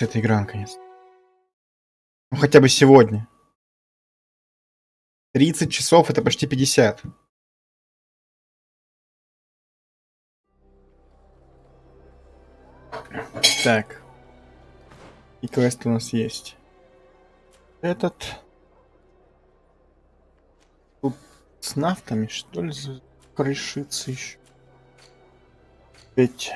Эта игра наконец. Ну хотя бы сегодня. 30 часов это почти 50. Так. И квест у нас есть. Этот. Тут с нафтами, что ли, корешится еще. Ведь...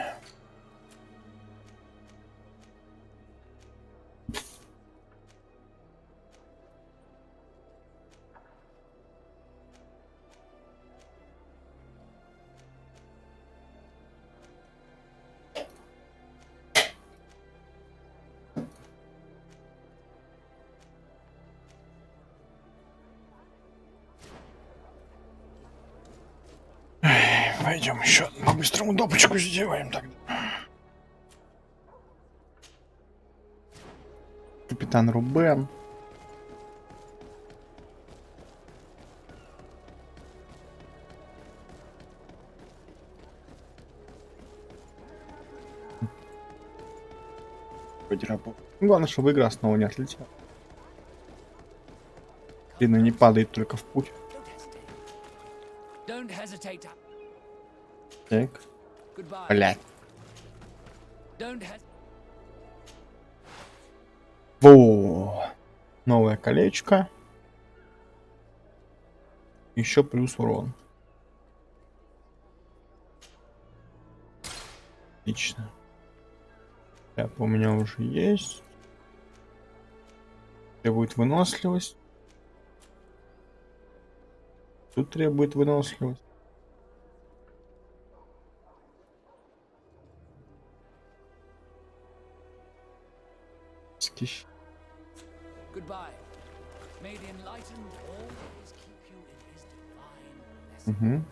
Пойдем еще по-быстрому допочку сделаем тогда. Капитан Рубен. Вроде работает. Главное, чтобы игра снова не отлетела. Видно, не падает только в путь. Так. Блядь. Во! Новое колечко. Еще плюс урон. Отлично. Шляпа у меня уже есть. Требует выносливость. Тут требует выносливость. Скищ. Угу.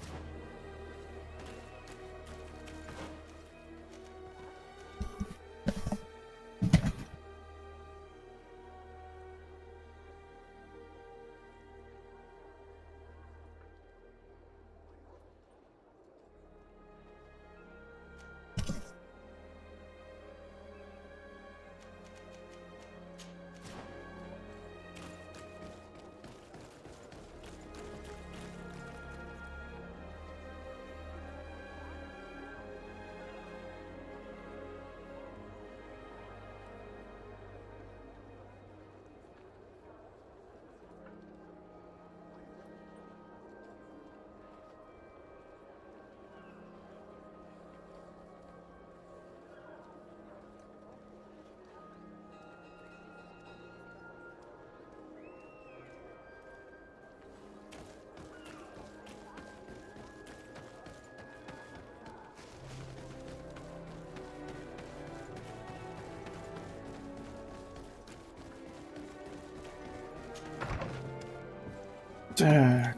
Так.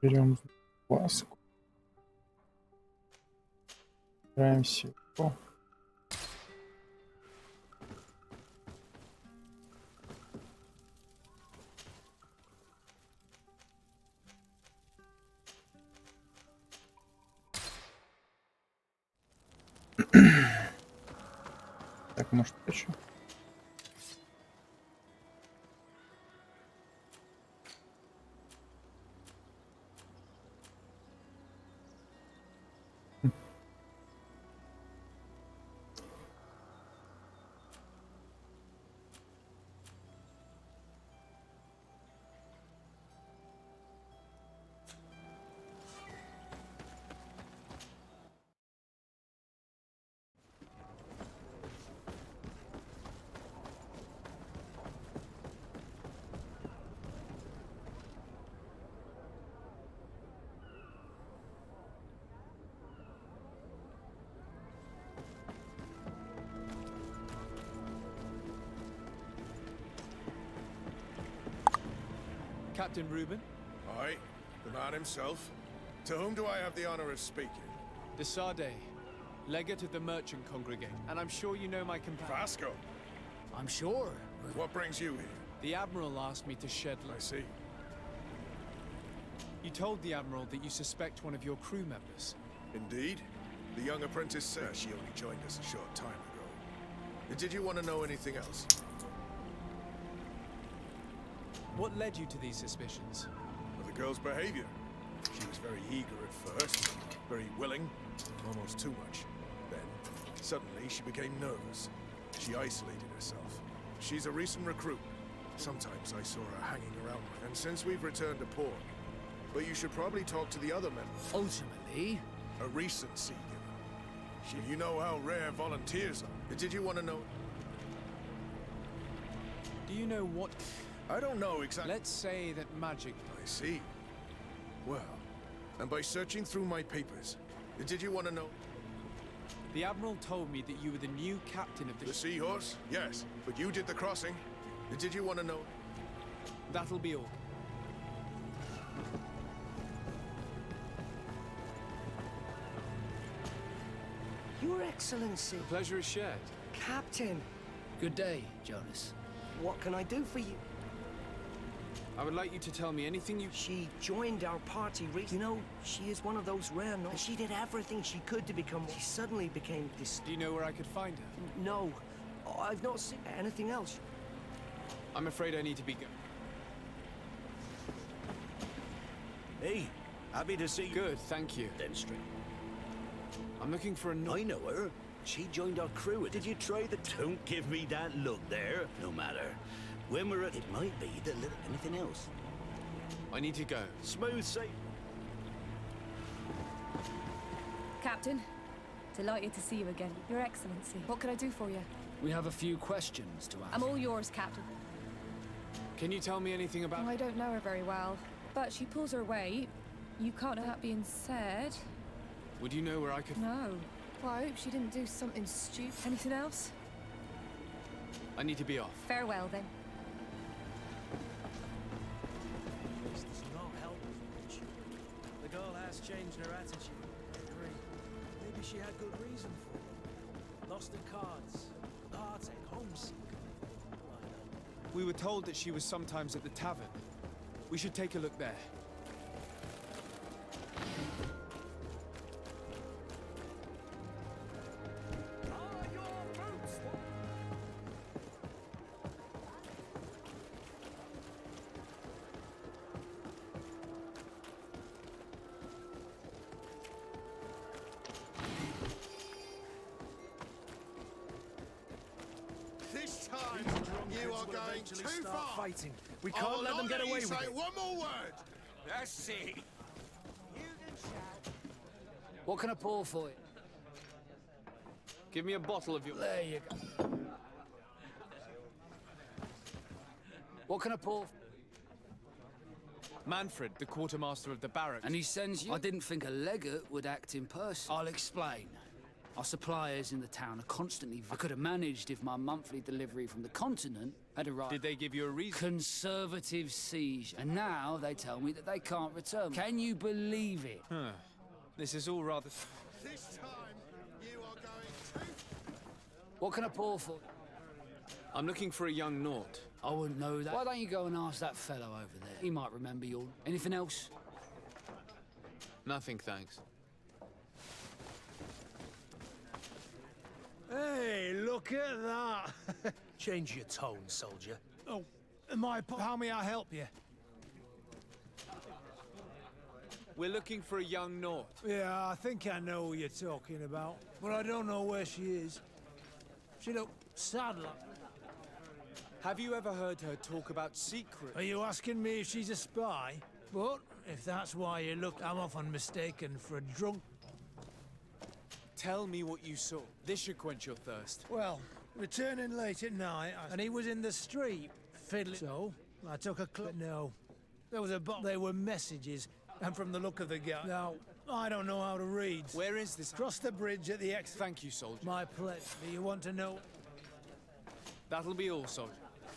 Берем ласку. Стараемся. Так, может, еще? Captain Reuben? Aye, the man himself. To whom do I have the honor of speaking? De Sade, legate of the merchant congregate, and I'm sure you know my companion. Vasco. I'm sure. What brings you here? The Admiral asked me to shed I light. see. You You told the Admiral that you suspect one of your crew members. Indeed. The young apprentice said she only joined us a short time ago. Did you want to know anything else? What led you to these suspicions? Well, the girl's behavior. She was very eager at first, very willing, almost too much. Then, suddenly, she became nervous. She isolated herself. She's a recent recruit. Sometimes I saw her hanging around, and since we've returned to port. But you should probably talk to the other members. Ultimately, A recent sea giver. You know how rare volunteers are. Did you want to know? Do you know what... I don't know exactly. Let's say that magic... I see. Well, and by searching through my papers, did you want to know? The Admiral told me that you were the new captain of The Seahorse? Yes, but you did the crossing. Did you want to know? That'll be all. Your Excellency. Pleasure is shared. Captain, good day, Jonas. what can I do for you? I would like you to tell me anything you... She joined our party recently. You know, she is one of those rare no. She did everything she could to become... She suddenly became this... Do you know where I could find her? No, I've not seen anything else. I'm afraid I need to be go... Hey, happy to see you. Good, thank you. Then straight. I'm looking for a... I know her. She joined our crew. Did you try the... Don't give me that look there. No matter. When we're at... It might be that little... Anything else? I need to go. Smooth sail. Captain, delighted to see you again. Your Excellency, what can I do for you? We have a few questions to ask. I'm all yours, Captain. Can you tell me anything about... I don't know her very well, but she pulls her weight. You can't know that being said. Would you know where I could... No. Well, I hope she didn't do something stupid. Anything else? I need to be off. Farewell, then. This does not help us much. The girl has changed her attitude. I agree. Maybe she had good reason for it. Lost her cards. Heartache, homesick. Why not? We were told that she was sometimes at the tavern. We should take a look there. This time, you are going too far. Fighting. We I can't will let them not get let away you with say it. one more word. Let's see. What can I pour for you? Give me a bottle of your... There you go. What can I pour? Manfred, the quartermaster of the barracks. And he sends you? I didn't think a legate would act in person. I'll explain. Our suppliers in the town are constantly... I could have managed if my monthly delivery from the continent had arrived. Did they give you a reason? Conservative siege. And now they tell me that they can't return. Can you believe it? Huh. This is all rather... This time, you are going too... What can I pour for? I'm looking for a young Naut. I wouldn't know that. Why don't you go and ask that fellow over there? He might remember you. Anything else? Nothing, thanks. Hey, look at that. Change your tone, soldier. Oh, how may I help you? We're looking for a young Naut. Yeah, I think I know who you're talking about, but I don't know where she is. She looked sad like. Have you ever heard her talk about secrets? Are you asking me if she's a spy? But if that's why you look, I'm often mistaken for a drunk. Tell me what you saw. This should quench your thirst. Well, returning late at night, and he was in the street, fiddling. So, I took a clip. No, there was a box. They were messages, and from the look of the guy... Now, I don't know how to read. Where is this? Cross the bridge at the exit. Thank you, soldier. My pleasure. Do you want to know? That'll be all, soldier.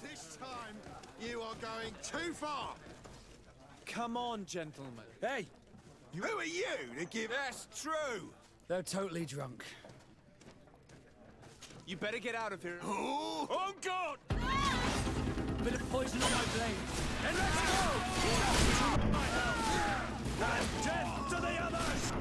This time, you are going too far. Come on, gentlemen. Hey! Who are you to give... That's true. They're totally drunk. You better get out of here. Oh, God! Bit of poison on my blade. And let's go! And death to the others!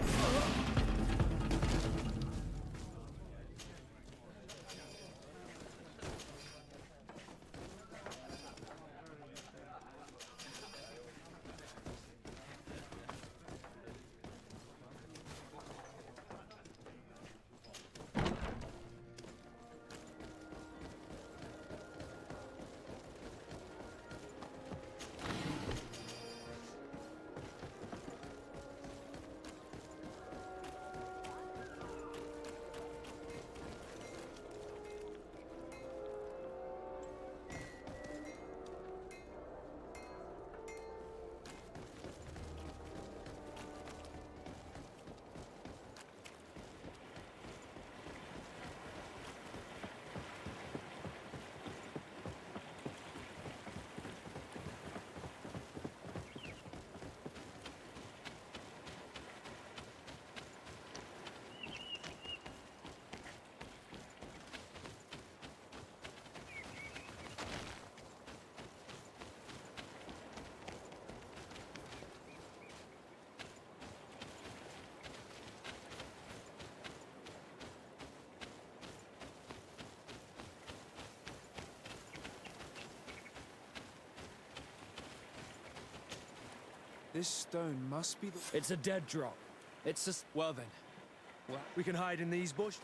This stone must be the... It's a dead drop. It's just... Well then. We can hide in these bushes.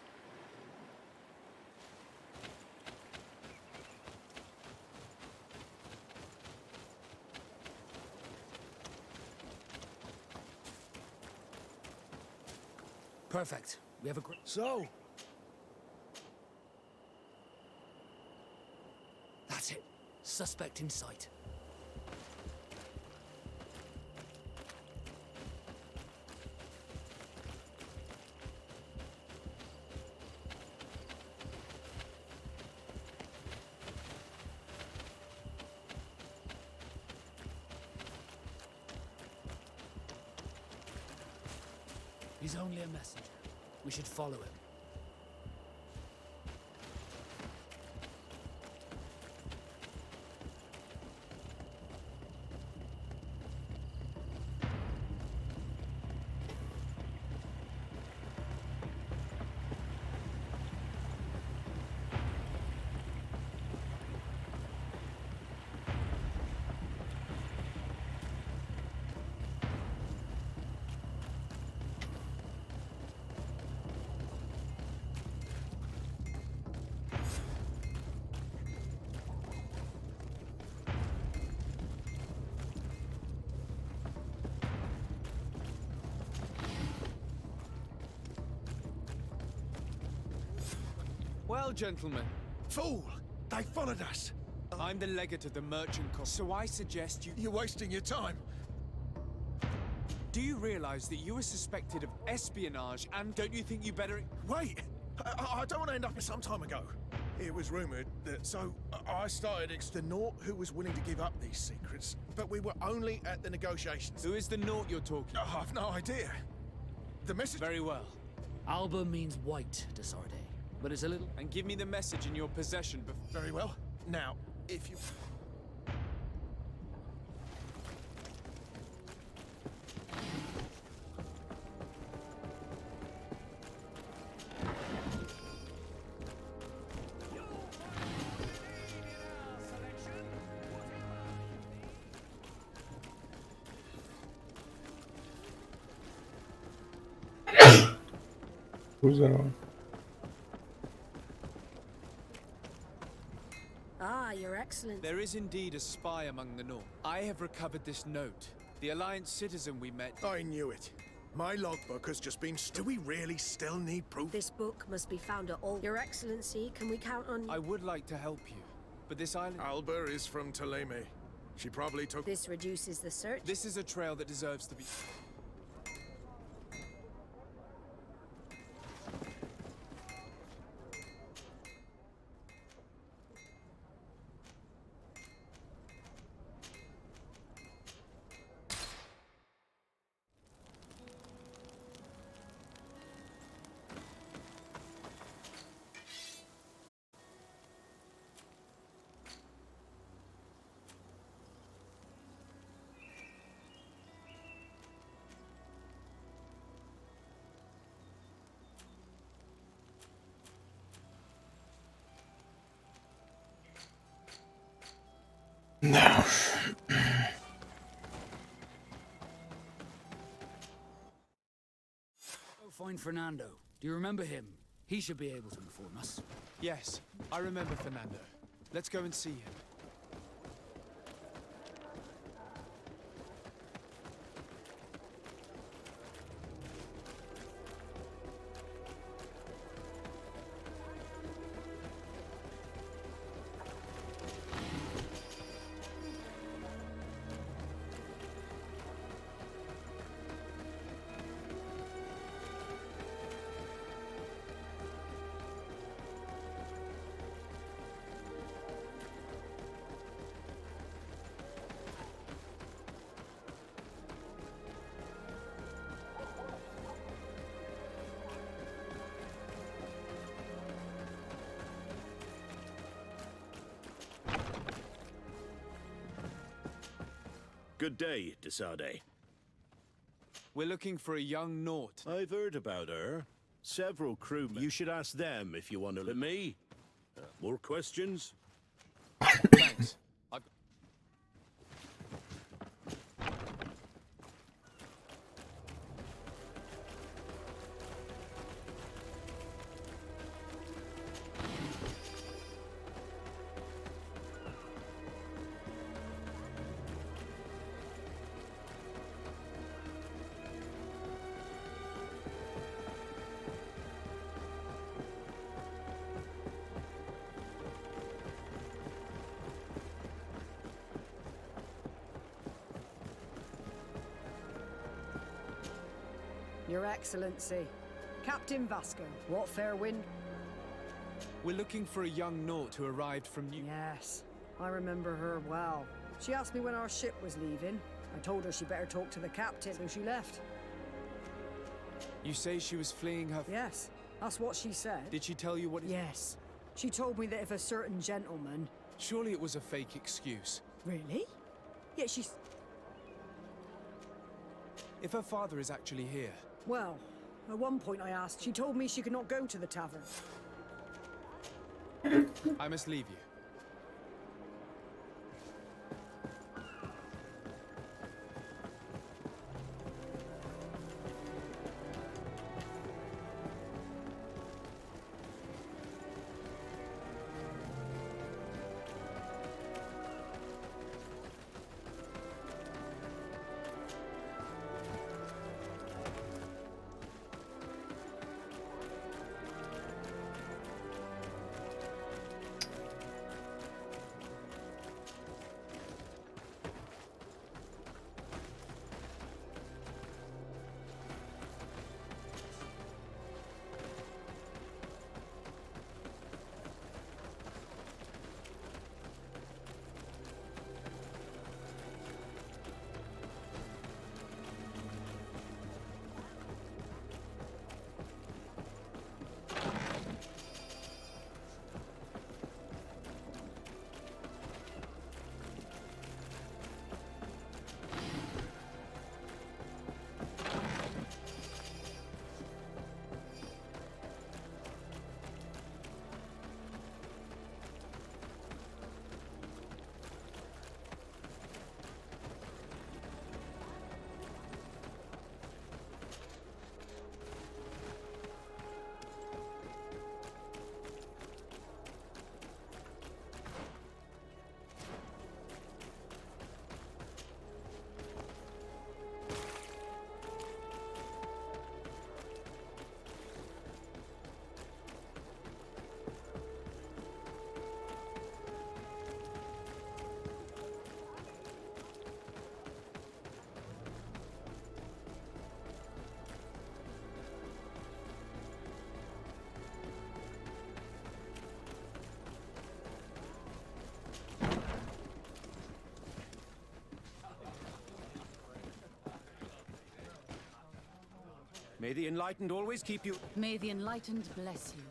Perfect. We have a great... So, That's it. Suspect in sight. He's only a messenger. We should follow him. Well, gentlemen, Fool! They followed us! I'm the legate of the merchant so I suggest you... You're wasting your time. Do you realize that you were suspected of espionage, and don't you think you better... Wait! I don't want to end up some time ago. It was rumoured that, so I started the Naught who was willing to give up these secrets, but we were only at the negotiations. Who is the Naught you're talking? I've no idea. The message... Very well. Alba means white, Desarde. But it's a little... And give me the message in your possession before... Very well. Now, if you... Who's that on? Ah, Your Excellency. There is indeed a spy among the Naught. I have recovered this note. The Alliance citizen we met... I knew it. My logbook has just been... Do we really still need proof? This book must be found at all. Your Excellency, can we count on... I would like to help you, but this island... Alba is from Ptolemy. She probably took... This reduces the search. This is a trail that deserves to be... Да уж. Go find Fernando. Do you remember him? He should be able to inform us. Yes, I remember Fernando. Let's go and see him. Good day, Desade. We're looking for a young Naut. I've heard about her. Several crewmen. You should ask them if you want to let me. More questions? Thanks. Your Excellency. Captain Vasco, what fair wind? We're looking for a young Naut who arrived from New... Yes, I remember her well. She asked me when our ship was leaving. I told her she better talk to the captain, so she left. You say she was fleeing her... Yes, that's what she said. Did she tell you what... Yes. She told me that if a certain gentleman... Surely it was a fake excuse. Really? Yet she's... If her father is actually here... Well, at one point I asked, she told me she could not go to the tavern. I must leave you. May the Enlightened always keep you... May the Enlightened bless you.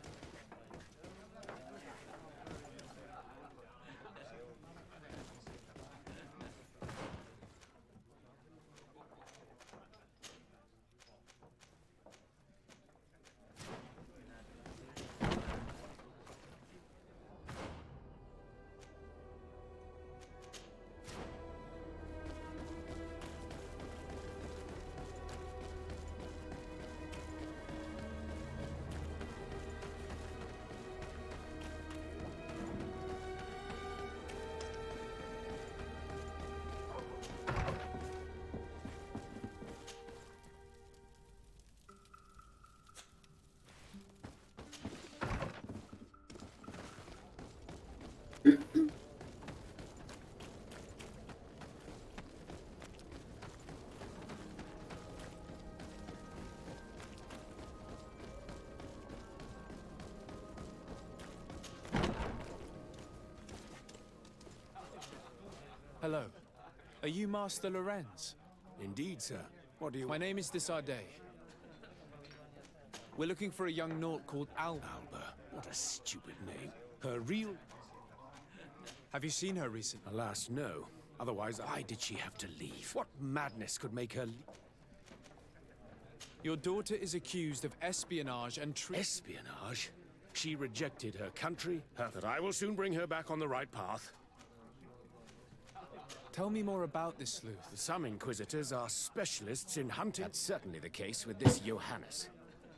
Hello. Are you Master Lorenz? Indeed, sir. What do you... My name is Desardet. We're looking for a young Naut called Alba. Alba. What a stupid name. Her real... Have you seen her recently? Alas, no. Otherwise, why did she have to leave? What madness could make her... Your daughter is accused of espionage and Espionage? She rejected her country, but I will soon bring her back on the right path. Tell me more about this sleuth. Some Inquisitors are specialists in hunting. That's certainly the case with this Johannes.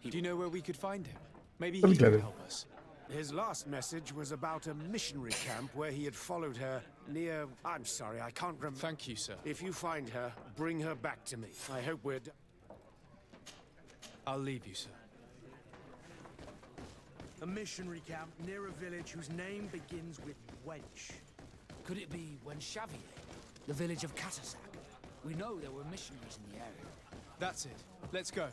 Do you know where we could find him? Maybe he can help us. His last message was about a missionary camp where he had followed her near... I'm sorry, I can't remember. Thank you, sir. If you find her, bring her back to me. I hope we're... I'll leave you, sir. A missionary camp near a village whose name begins with Wench. Could it be Wenshavier, the village of Katasak? We know there were missionaries in the area. That's it. Let's go.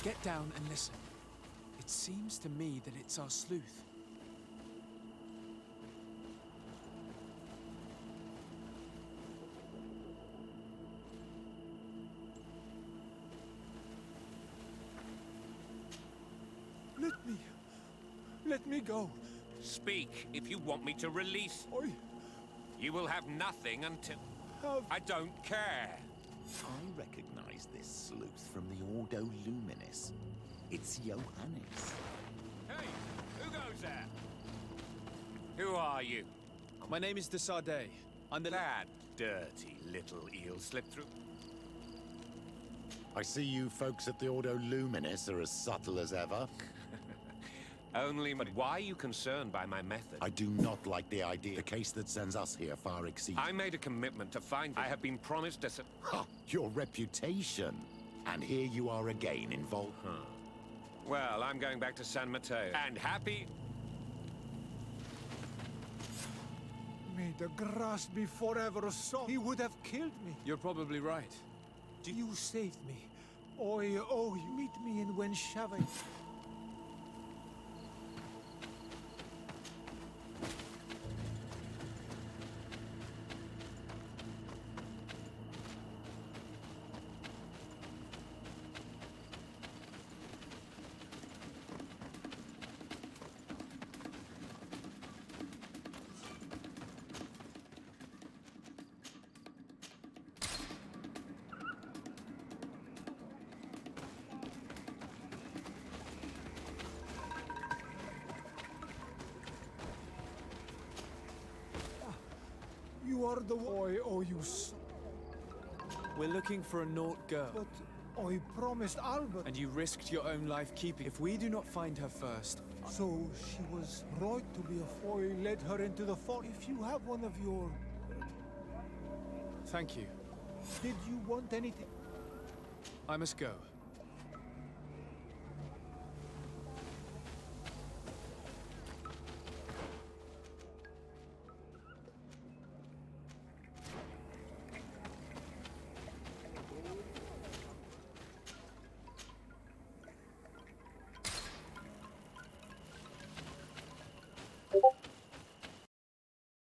Get down and listen. It seems to me that it's our sleuth. Let me go. Speak if you want me to release. Oi. You will have nothing until... I don't care. I recognize this sleuth from the Ordo Luminis. It's Johannes. Hey, who goes there? Who are you? My name is Desardet. I'm the That dirty little eel slipped through. I see you folks at the Ordo Luminis are as subtle as ever. Only, but why are you concerned by my method? I do not like the idea. The case that sends us here far exceeds... I made a commitment to find it. I have been promised a... Ha! Your reputation. And here you are again involved. Well, I'm going back to San Mateo. And happy... May the grass be forever soft. He would have killed me. You're probably right. You saved me. Oi, oh, you meet me in Wenshavier. You are the boy, oh you We're looking for a Naut girl. But I promised Albert. And you risked your own life keeping. If we do not find her first... So she was right to be a foil, led her into the fort. If you have one of your Thank you. Did you want anything? I must go.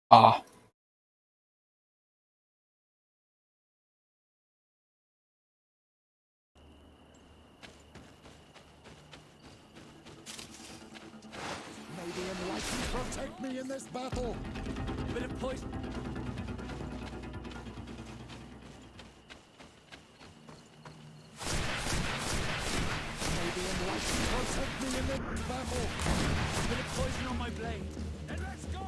Ah. May the enlightened protect me in this battle. Bit of poison. May the enlightened protect me in this battle. Bit of poison on my blade. Then let's go!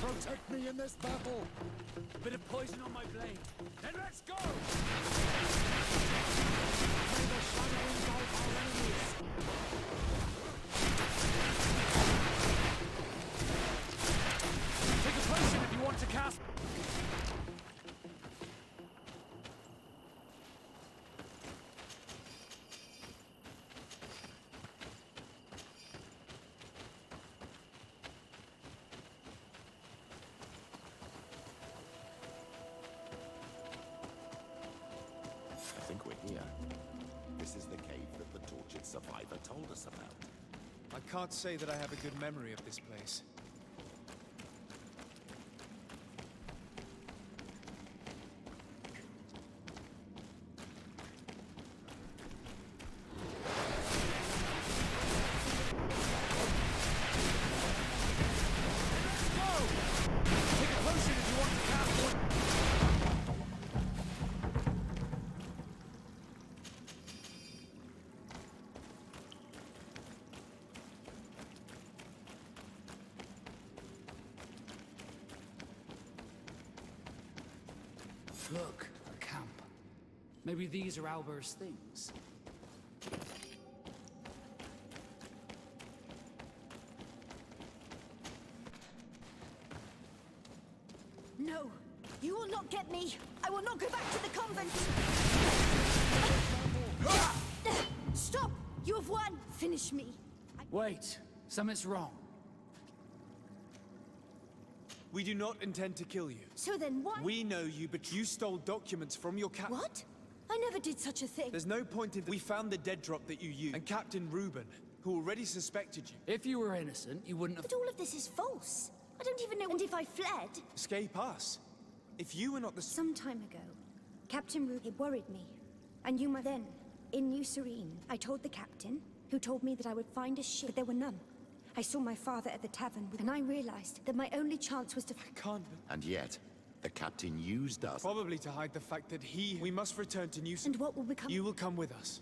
Protect me in this battle. Bit of poison on my blade. Then let's go! May the shadow engulf our enemies. Take a potion if you want to cast. I think we're here. This is the cave that the tortured survivor told us about. I can't say that I have a good memory of this place. Take a potion if you want to cast one. Look, a camp. Maybe these are Albert's things. No, you will not get me. I will not go back to the convent. Stop! You have won. Finish me. Wait, something's wrong. We do not intend to kill you. So then why? We know you, but you stole documents from your captain. What? I never did such a thing. There's no point in... We found the dead drop that you used, and Captain Reuben, who already suspected you. If you were innocent, you wouldn't have... But all of this is false. I don't even know. And if I fled? Escape us. If you were not the... Some time ago, Captain Reuben worried me. And you might then, in New Serene, I told the captain, who told me that I would find a ship, but there were none. I saw my father at the tavern, and I realized that my only chance was to... I can't... And yet, the captain used us. Probably to hide the fact that he... We must return to New Serene. And what will become... You will come with us.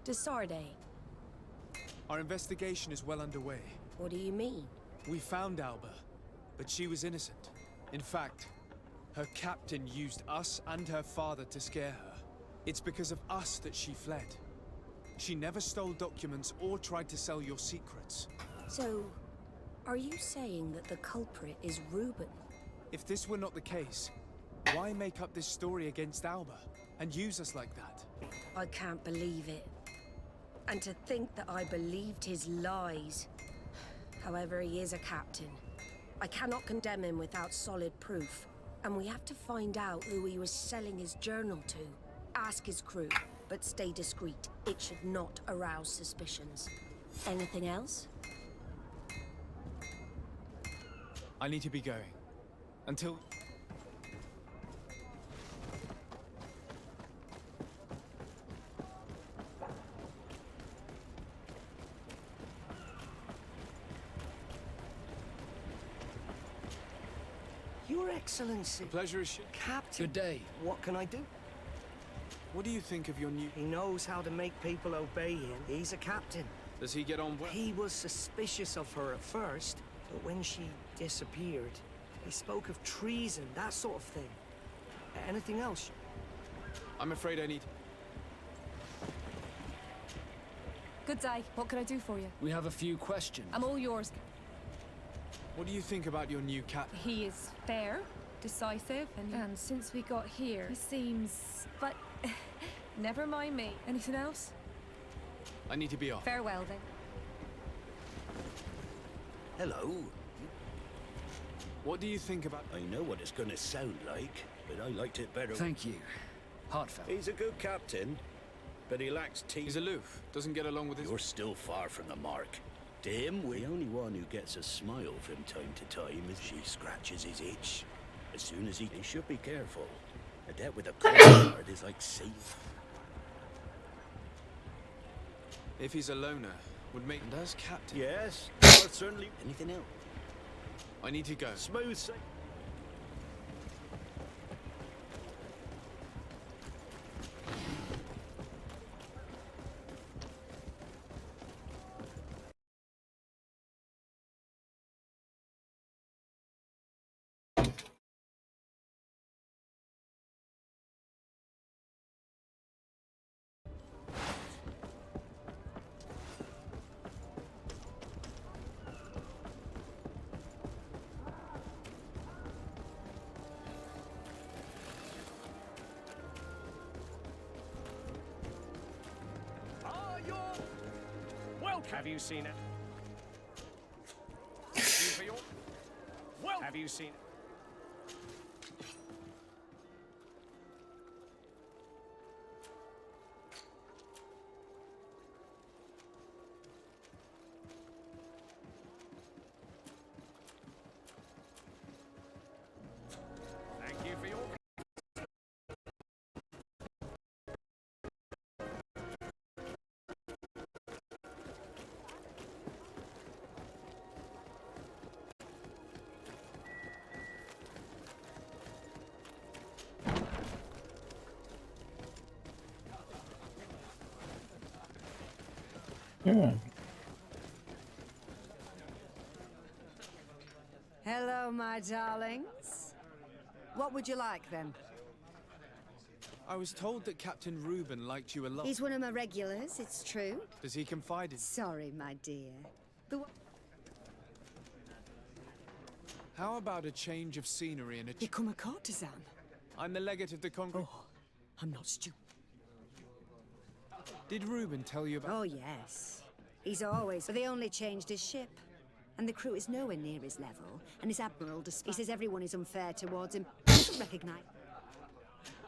Desarde. Our investigation is well underway. What do you mean? We found Alba, but she was innocent. In fact, her captain used us and her father to scare her. It's because of us that she fled. She never stole documents or tried to sell your secrets. So, are you saying that the culprit is Reuben? If this were not the case, why make up this story against Alba and use us like that? I can't believe it. And to think that I believed his lies. However, he is a captain. I cannot condemn him without solid proof. And we have to find out who he was selling his journal to. Ask his crew, but stay discreet. It should not arouse suspicions. Anything else? I need to be going. Until... Your Excellency. The pleasure is Captain. Good day. What can I do? What do you think of your new... He knows how to make people obey him. He's a captain. Does he get on well? He was suspicious of her at first, but when she disappeared, he spoke of treason, that sort of thing. Anything else? I'm afraid I need... Good day. What can I do for you? We have a few questions. I'm all yours. What do you think about your new captain? He is fair, decisive, and since we got here, he seems... But never mind me. Anything else? I need to be off. Farewell, then. Hello. What do you think about... I know what it's gonna sound like, but I liked it better. Thank you. Heartfelt. He's a good captain, but he lacks teeth. He's aloof. Doesn't get along with his... You're still far from the mark. To him, the only one who gets a smile from time to time is she scratches his itch. As soon as he should be careful. A debt with a credit card is like safe. If he's a loner, would make... And as captain... Yes, well, certainly. Anything else? I need to go. Smooth sail. Have you seen it? Have you seen it? Thank you for your... Yeah. Hello, my darlings. What would you like, then? I was told that Captain Reuben liked you a lot. He's one of my regulars, it's true. Does he confide in... Sorry, my dear. How about a change of scenery and a... Become a courtesan? I'm the legate of the Congress. Oh, I'm not stupid. Did Reuben tell you about... Oh, yes. He's always... But they only changed his ship. And the crew is nowhere near his level. And his admiral, he says everyone is unfair towards him. He doesn't recognize...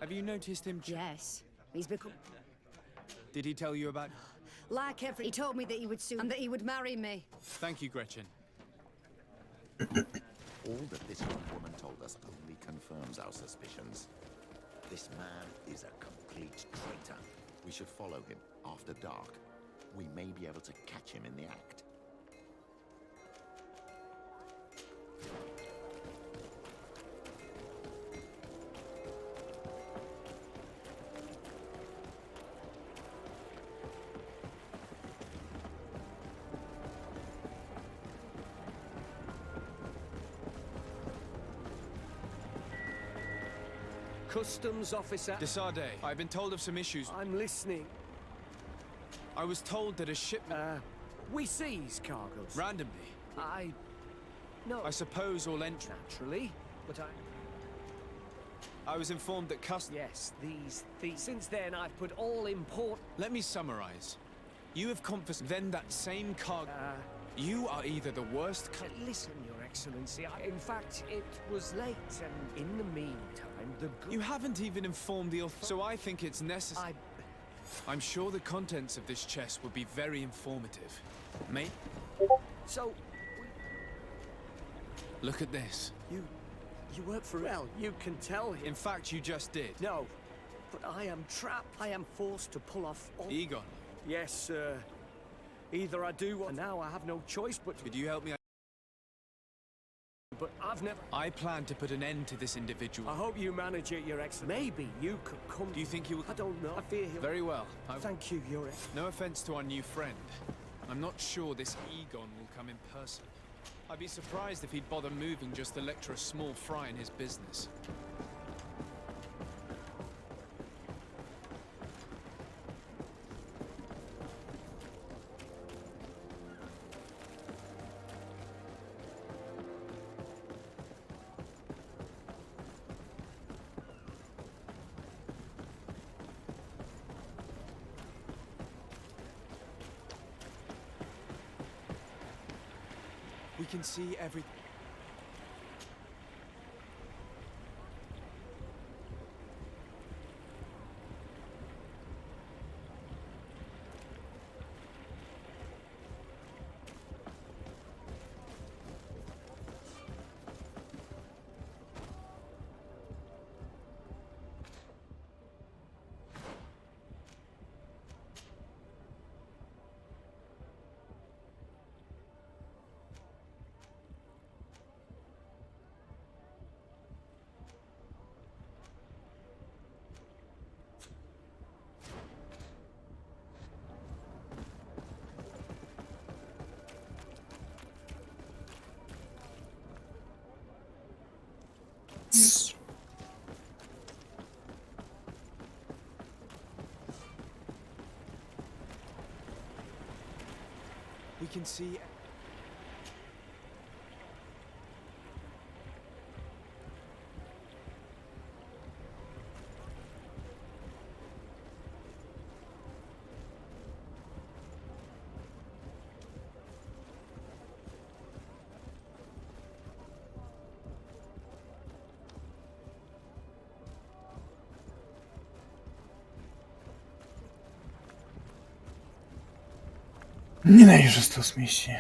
Have you noticed him... Yes. He's become... Did he tell you about... Like every... He told me that he would soon... And that he would marry me. Thank you, Gretchen. All that this young woman told us only confirms our suspicions. This man is a complete traitor. We should follow him after dark. We may be able to catch him in the act. customs officer. Desade, I've been told of some issues. I'm listening. I was told that a shipment... We seize cargoes. randomly. No. I suppose all entry... Naturally, but I was informed that Yes, these thieves. Since then, I've put all import... Let me summarize. You have confiscated... Then that same cargo... you are either the worst... Listen, Your Excellency, in fact, it was late, and in the meantime, the... You haven't even informed the authorities. So I think it's necessary... I'm sure the contents of this chest would be very informative. Mate? So... Look at this. You work for... Well, you can tell him. In fact, you just did. No, but I am trapped. I am forced to pull off all... Egon. Yes, sir. Either I do or... And now I have no choice but... Could you help me? But I've never... I plan to put an end to this individual. I hope you manage it, Your Excellency. Maybe you could come... Do you think you will... I don't know. I fear he'll... Very well. Thank you, Your Excellency. No offense to our new friend. I'm not sure this Egon will come in person. I'd be surprised if he'd bother moving just to lecture a small fry in his business. We can see everything. We can see... Ненавижу стелс-миссии.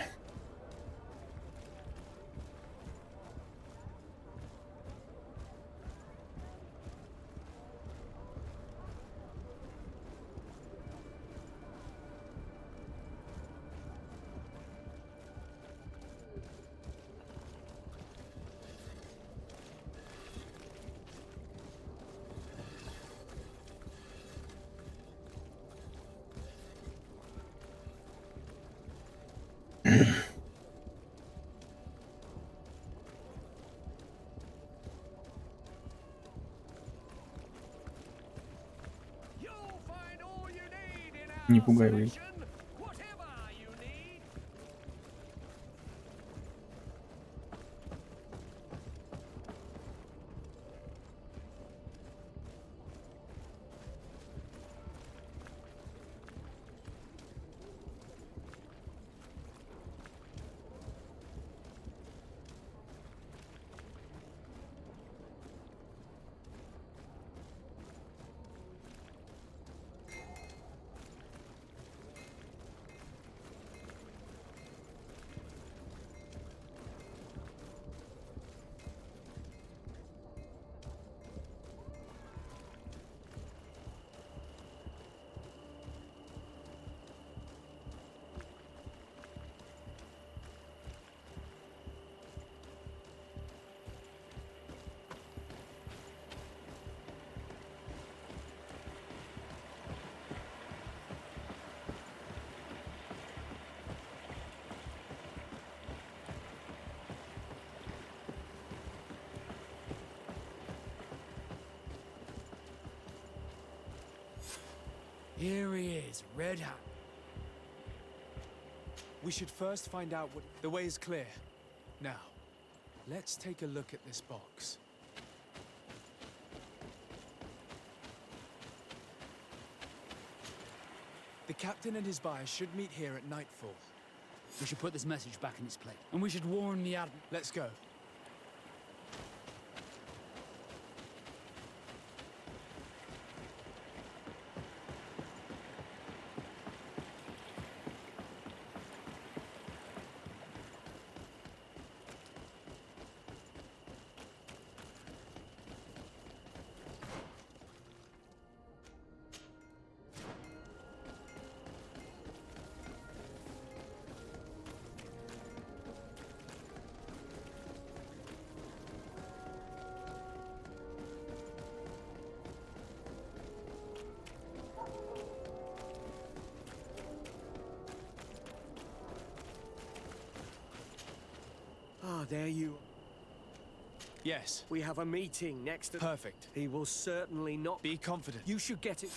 Не пугай, блин. Here he is, red hat. We should first find out what... The way is clear. Now, let's take a look at this box. The captain and his buyers should meet here at nightfall. We should put this message back in its place. And we should warn the admiral. Let's go. Ah, there you... Yes. We have a meeting next to... Perfect. He will certainly not... Be confident. You should get it...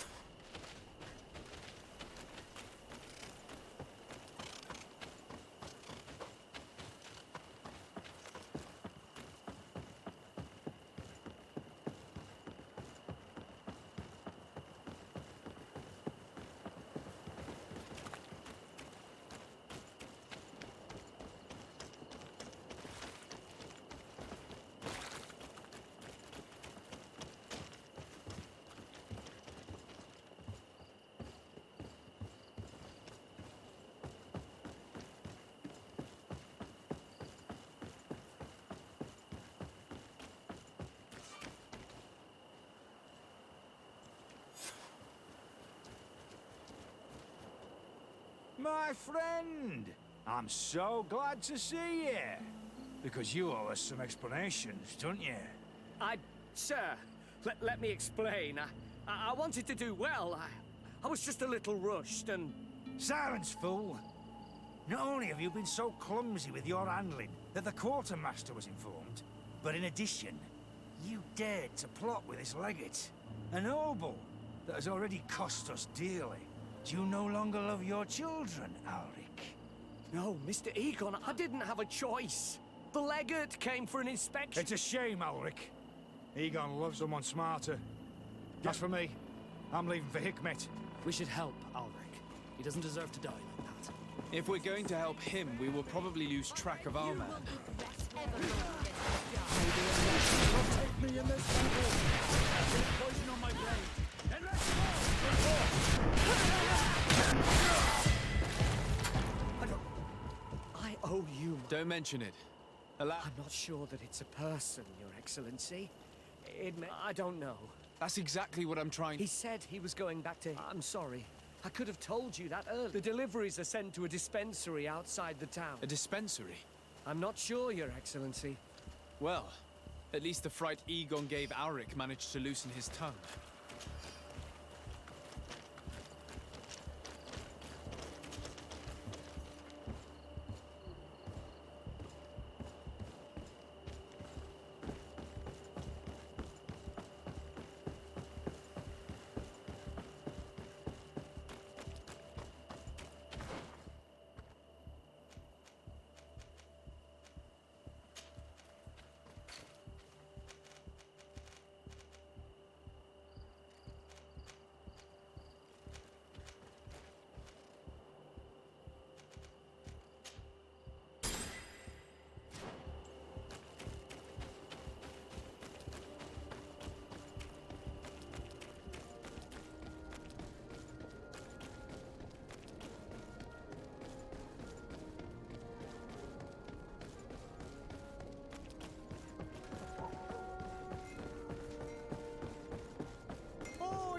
My friend, I'm so glad to see you. Because you owe us some explanations, don't you? Sir, let me explain. I wanted to do well. I was just a little rushed and... Silence, fool. Not only have you been so clumsy with your handling that the quartermaster was informed, but in addition, you dared to plot with this legate. A noble that has already cost us dearly. Do you no longer love your children, Ulrich? No, Mr. Egon, I didn't have a choice. The legate came for an inspection. It's a shame, Ulrich. Egon loves someone smarter. As for me, I'm leaving for Hikmet. We should help Ulrich. He doesn't deserve to die like that. If we're going to help him, we will probably lose track of our man. Take me in this battle. Poison on my blade. And let's I owe you... Don't mention it. Allow... I'm not sure that it's a person, Your Excellency. I don't know. That's exactly what I'm trying... He said he was going back to... I'm sorry. I could have told you that earlier. The deliveries are sent to a dispensary outside the town. A dispensary? I'm not sure, Your Excellency. Well, at least the fright Egon gave Auric managed to loosen his tongue.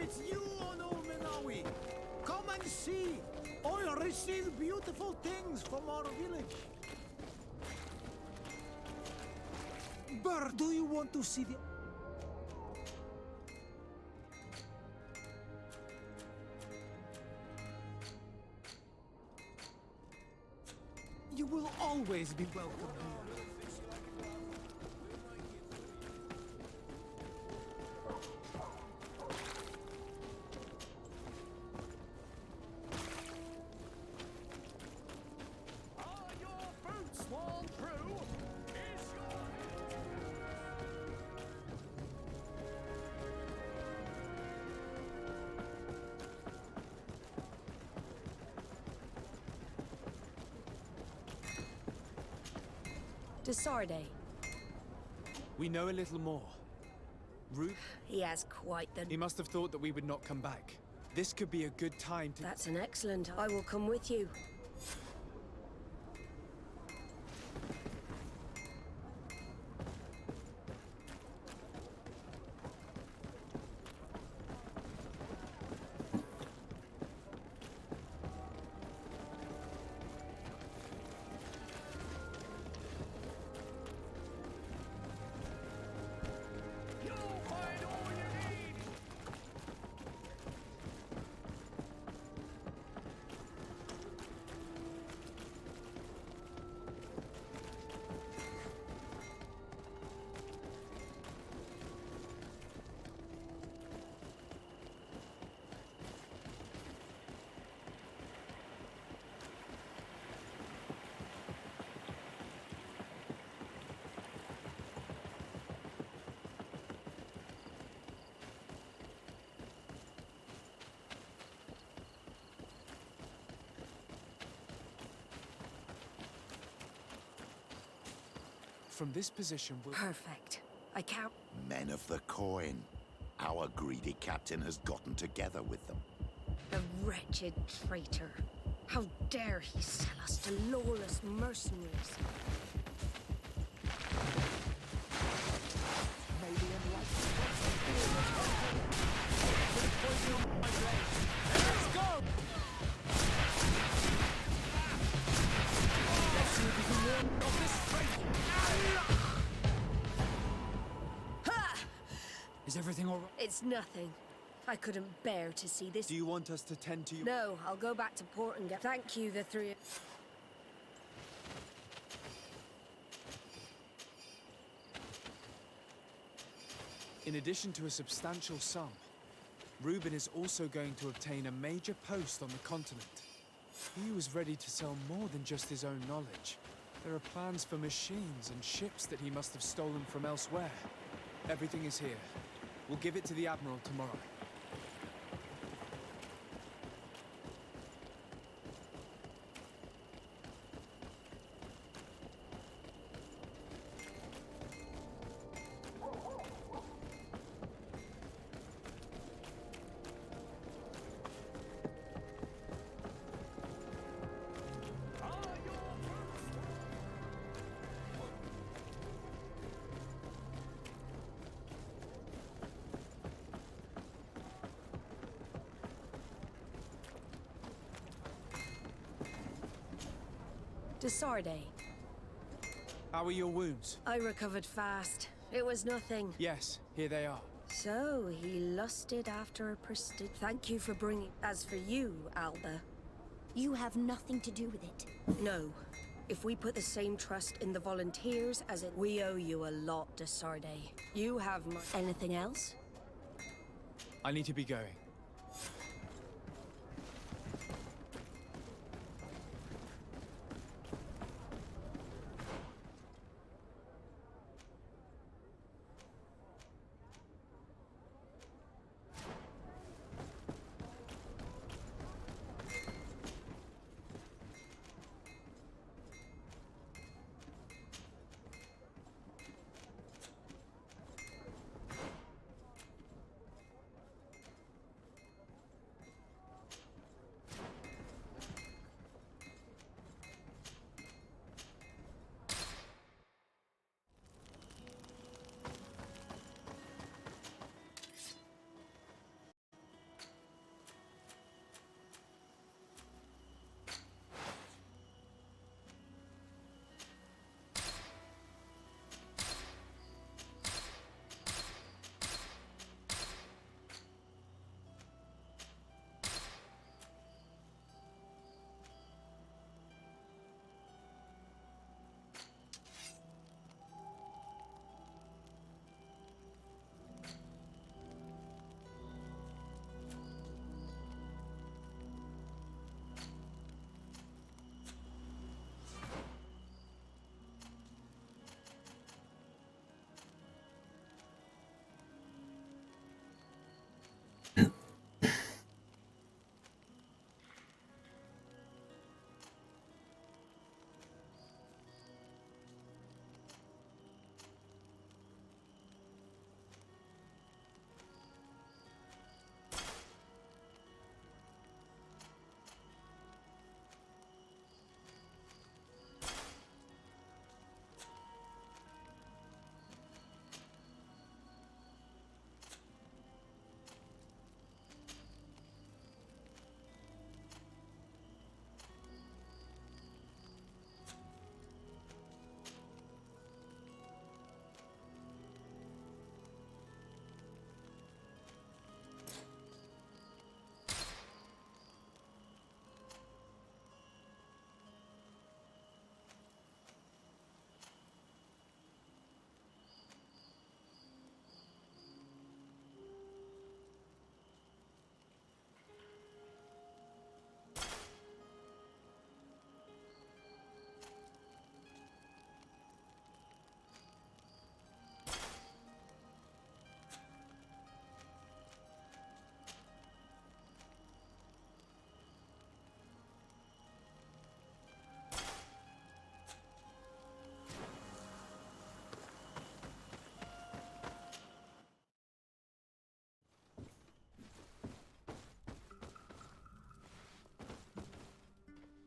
It's you, Old Menawi. Come and see. I'll receive beautiful things from our village. But do you want to see the... You will always be welcome here. Desarde. We know a little more. Rube? He has quite the... He must have thought that we would not come back. This could be a good time to... That's an excellent... I will come with you. From this position, we'll... Perfect. I can't... Men of the coin. Our greedy captain has gotten together with them. The wretched traitor. How dare he sell us to lawless mercenaries? Let's go! Let's see if we can warn off this traitor. Is everything all right? It's nothing. I couldn't bear to see this. Do you want us to tend to you? No, I'll go back to port and get... Thank you, the three... In addition to a substantial sum, Reuben is also going to obtain a major post on the continent. He was ready to sell more than just his own knowledge. There are plans for machines and ships that he must have stolen from elsewhere. Everything is here. We'll give it to the Admiral tomorrow. Desarde. How are your wounds? I recovered fast. It was nothing. Yes, here they are. So, he lusted after a prestige. Thank you for bringing... As for you, Alba... You have nothing to do with it. No. If we put the same trust in the volunteers as it... We owe you a lot, Desarde. You have my... Anything else? I need to be going.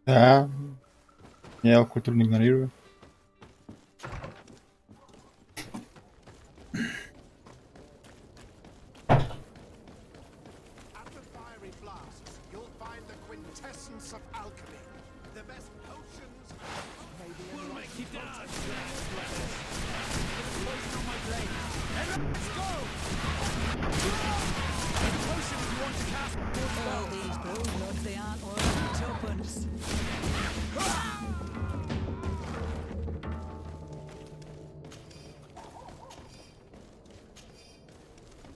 Да, я его культурно игнорирую. At the fiery blasts, you'll find the quintessence of alchemy. The best potions. Maybe What do I keep down? Poison on my blade. And let's go! Take a potion if you want to cast more spells. These blowbloods, they aren't ordinary tuppence.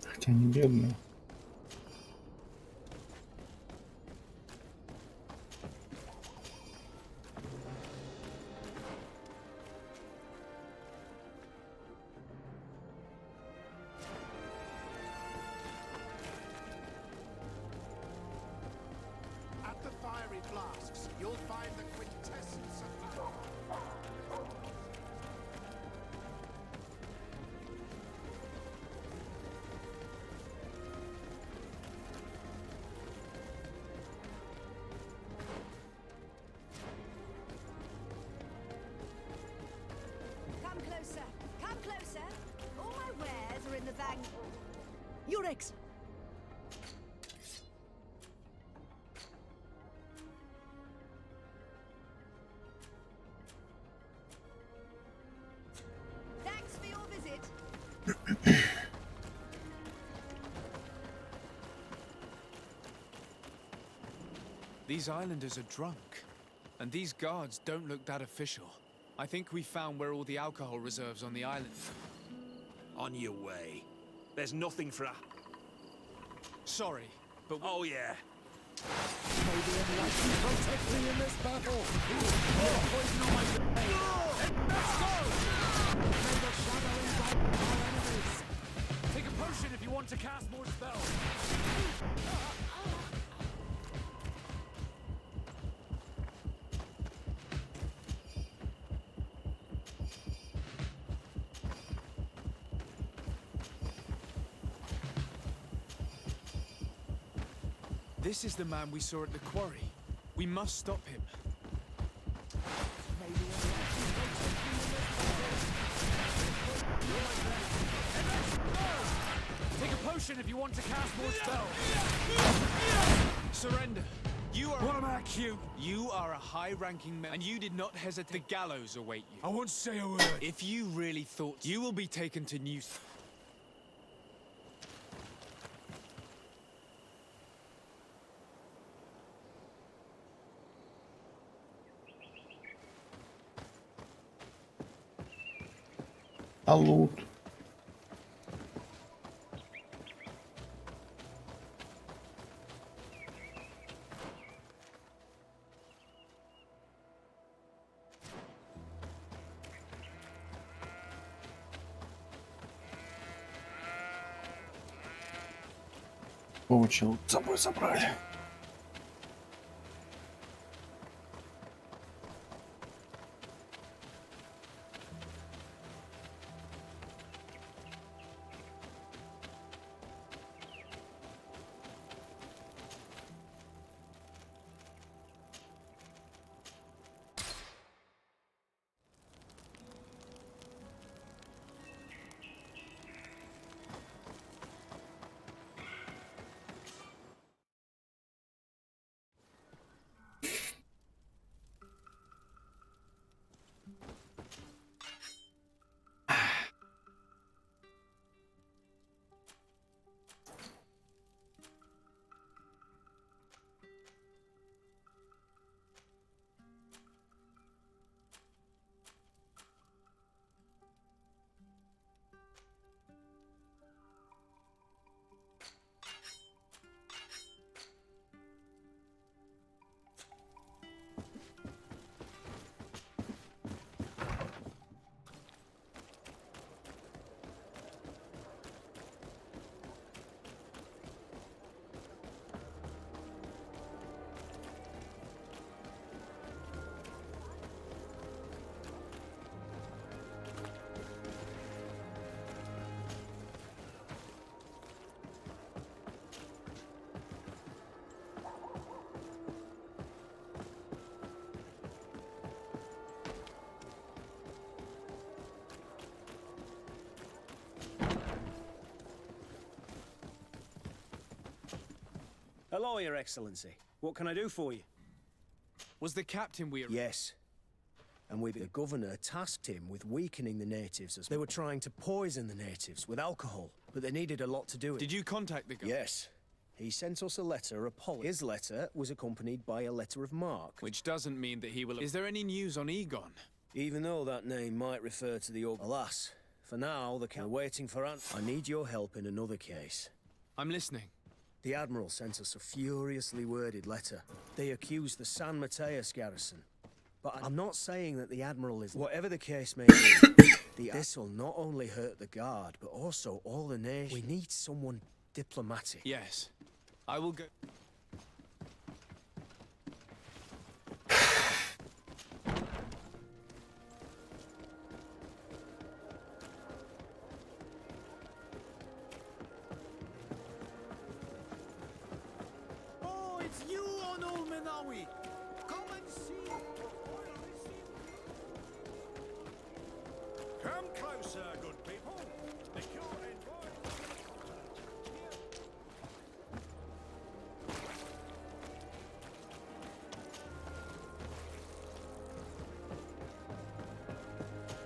Хотя они бедные. At the fiery flasks, you'll find the quintessence of alchemy. Come closer. Come closer. All my wares are in the bag. Yurex! Thanks for your visit. These islanders are drunk, and these guards don't look that official. I think we found where all the alcohol reserves on the island. On your way. There's nothing for a... Sorry, but Oh, yeah. take a potion if you want to cast more spells. This is the man we saw at the quarry. We must stop him. Take a potion if you want to cast more spells. Surrender. You are... What about cute? You are a high-ranking man, and you did not hesitate. The gallows await you. I won't say a word. If you really thought... You will be taken to New... А лут? Получил, с собой забрали. Hello, Your Excellency. What can I do for you? Was the captain we... Yes. And the governor tasked him with weakening the natives as they were trying to poison the natives with alcohol, but they needed a lot to do it. Did you contact the guy? Yes. He sent us a letter apologizing. His letter was accompanied by a letter of marque. Which doesn't mean that he will... Is there any news on Egon? Even though that name might refer to the... Alas, for now, the are waiting for I need your help in another case. I'm listening. The Admiral sent us a furiously worded letter. They accuse the San Mateus garrison. But I'm not saying that the Admiral is... Whatever the case may be, this will not only hurt the Guard, but also all the nation. We need someone diplomatic. Yes. I will go... Oh, it's you on Ulminawi! Come and see! Come closer, good people. The cure envoy.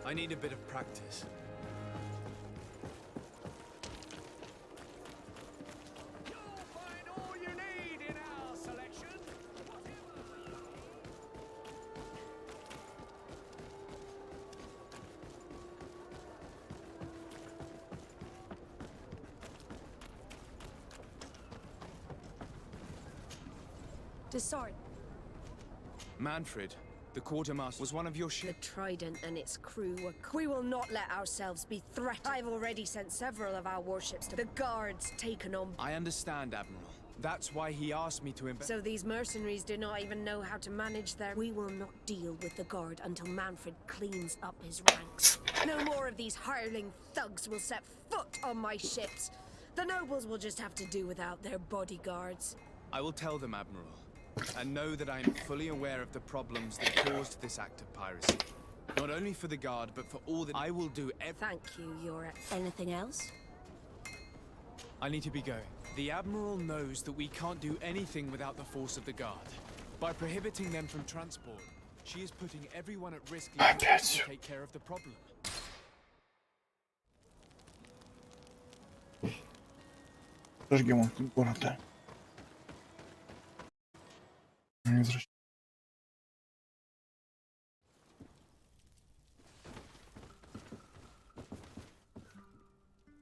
I need a bit of practice. You'll find all you need in our selection. Disarm. Manfred, the quartermaster, was one of your The ships. Trident and its crew were... We will not let ourselves be threatened. I've already sent several of our warships to... The Guards taken on... I understand, Admiral. That's why he asked me to invest... So these mercenaries do not even know how to manage their... We will not deal with the Guard until Manfred cleans up his ranks. No more of these hireling thugs will set foot on my ships. The nobles will just have to do without their bodyguards. I will tell them, Admiral. And know that I am fully aware of the problems that caused this act of piracy. Not only for the Guard, but for all that I will do Thank you, Your... Anything else? I need to be going. The Admiral knows that we can't do anything without the force of the Guard. By prohibiting them from transport, she is putting everyone at risk to take care of the problem. Зажгем город, да. Не возвращай.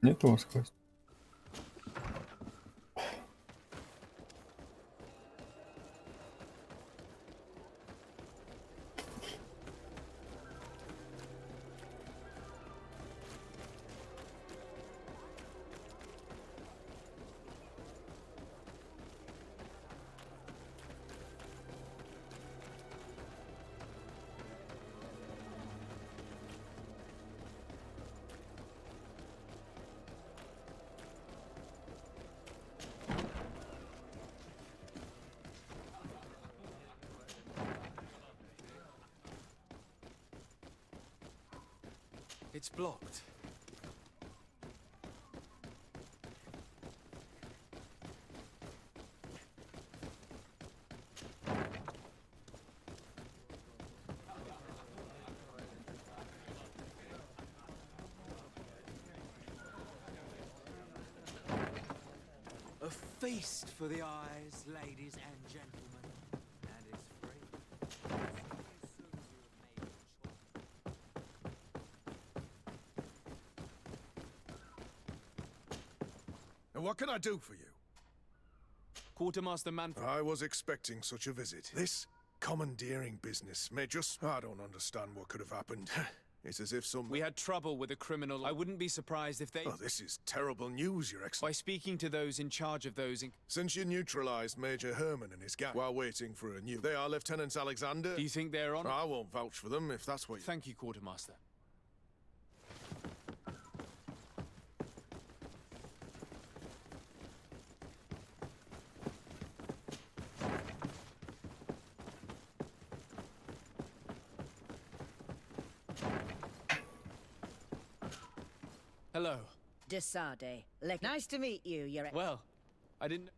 Нет у вас хвост? It's blocked. A feast for the eyes, ladies and gentlemen, and it's free. And what can I do for you? Quartermaster Manfred. I was expecting such a visit. This commandeering business may just... I don't understand what could have happened. It's as if some... We had trouble with a criminal. I wouldn't be surprised if they... Oh, this is terrible news, Your Excellency. By speaking to those in charge of those... Since you neutralized Major Herman and his gang while waiting for a new... They are Lieutenants Alexander... Do you think they're on... I won't vouch for them if that's what you... Thank you, Quartermaster. Hello. Desade. Nice to meet you, Your... Well, I didn't...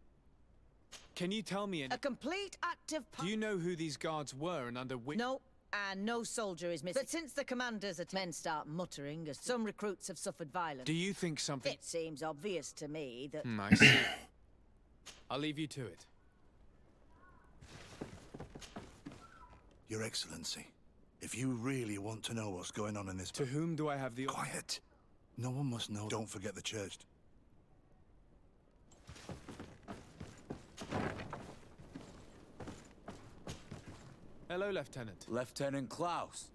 Can you tell me A complete active Do you know who these guards were and under which... No, and no soldier is missing. But since the commanders at men start muttering, as some recruits have suffered violence. Do you think something... It seems obvious to me that... I see. I'll leave you to it. Your Excellency, if you really want to know what's going on in this... To whom do I have the... Quiet! No one must know. Don't forget the church. Hello, Lieutenant. Lieutenant Klaus.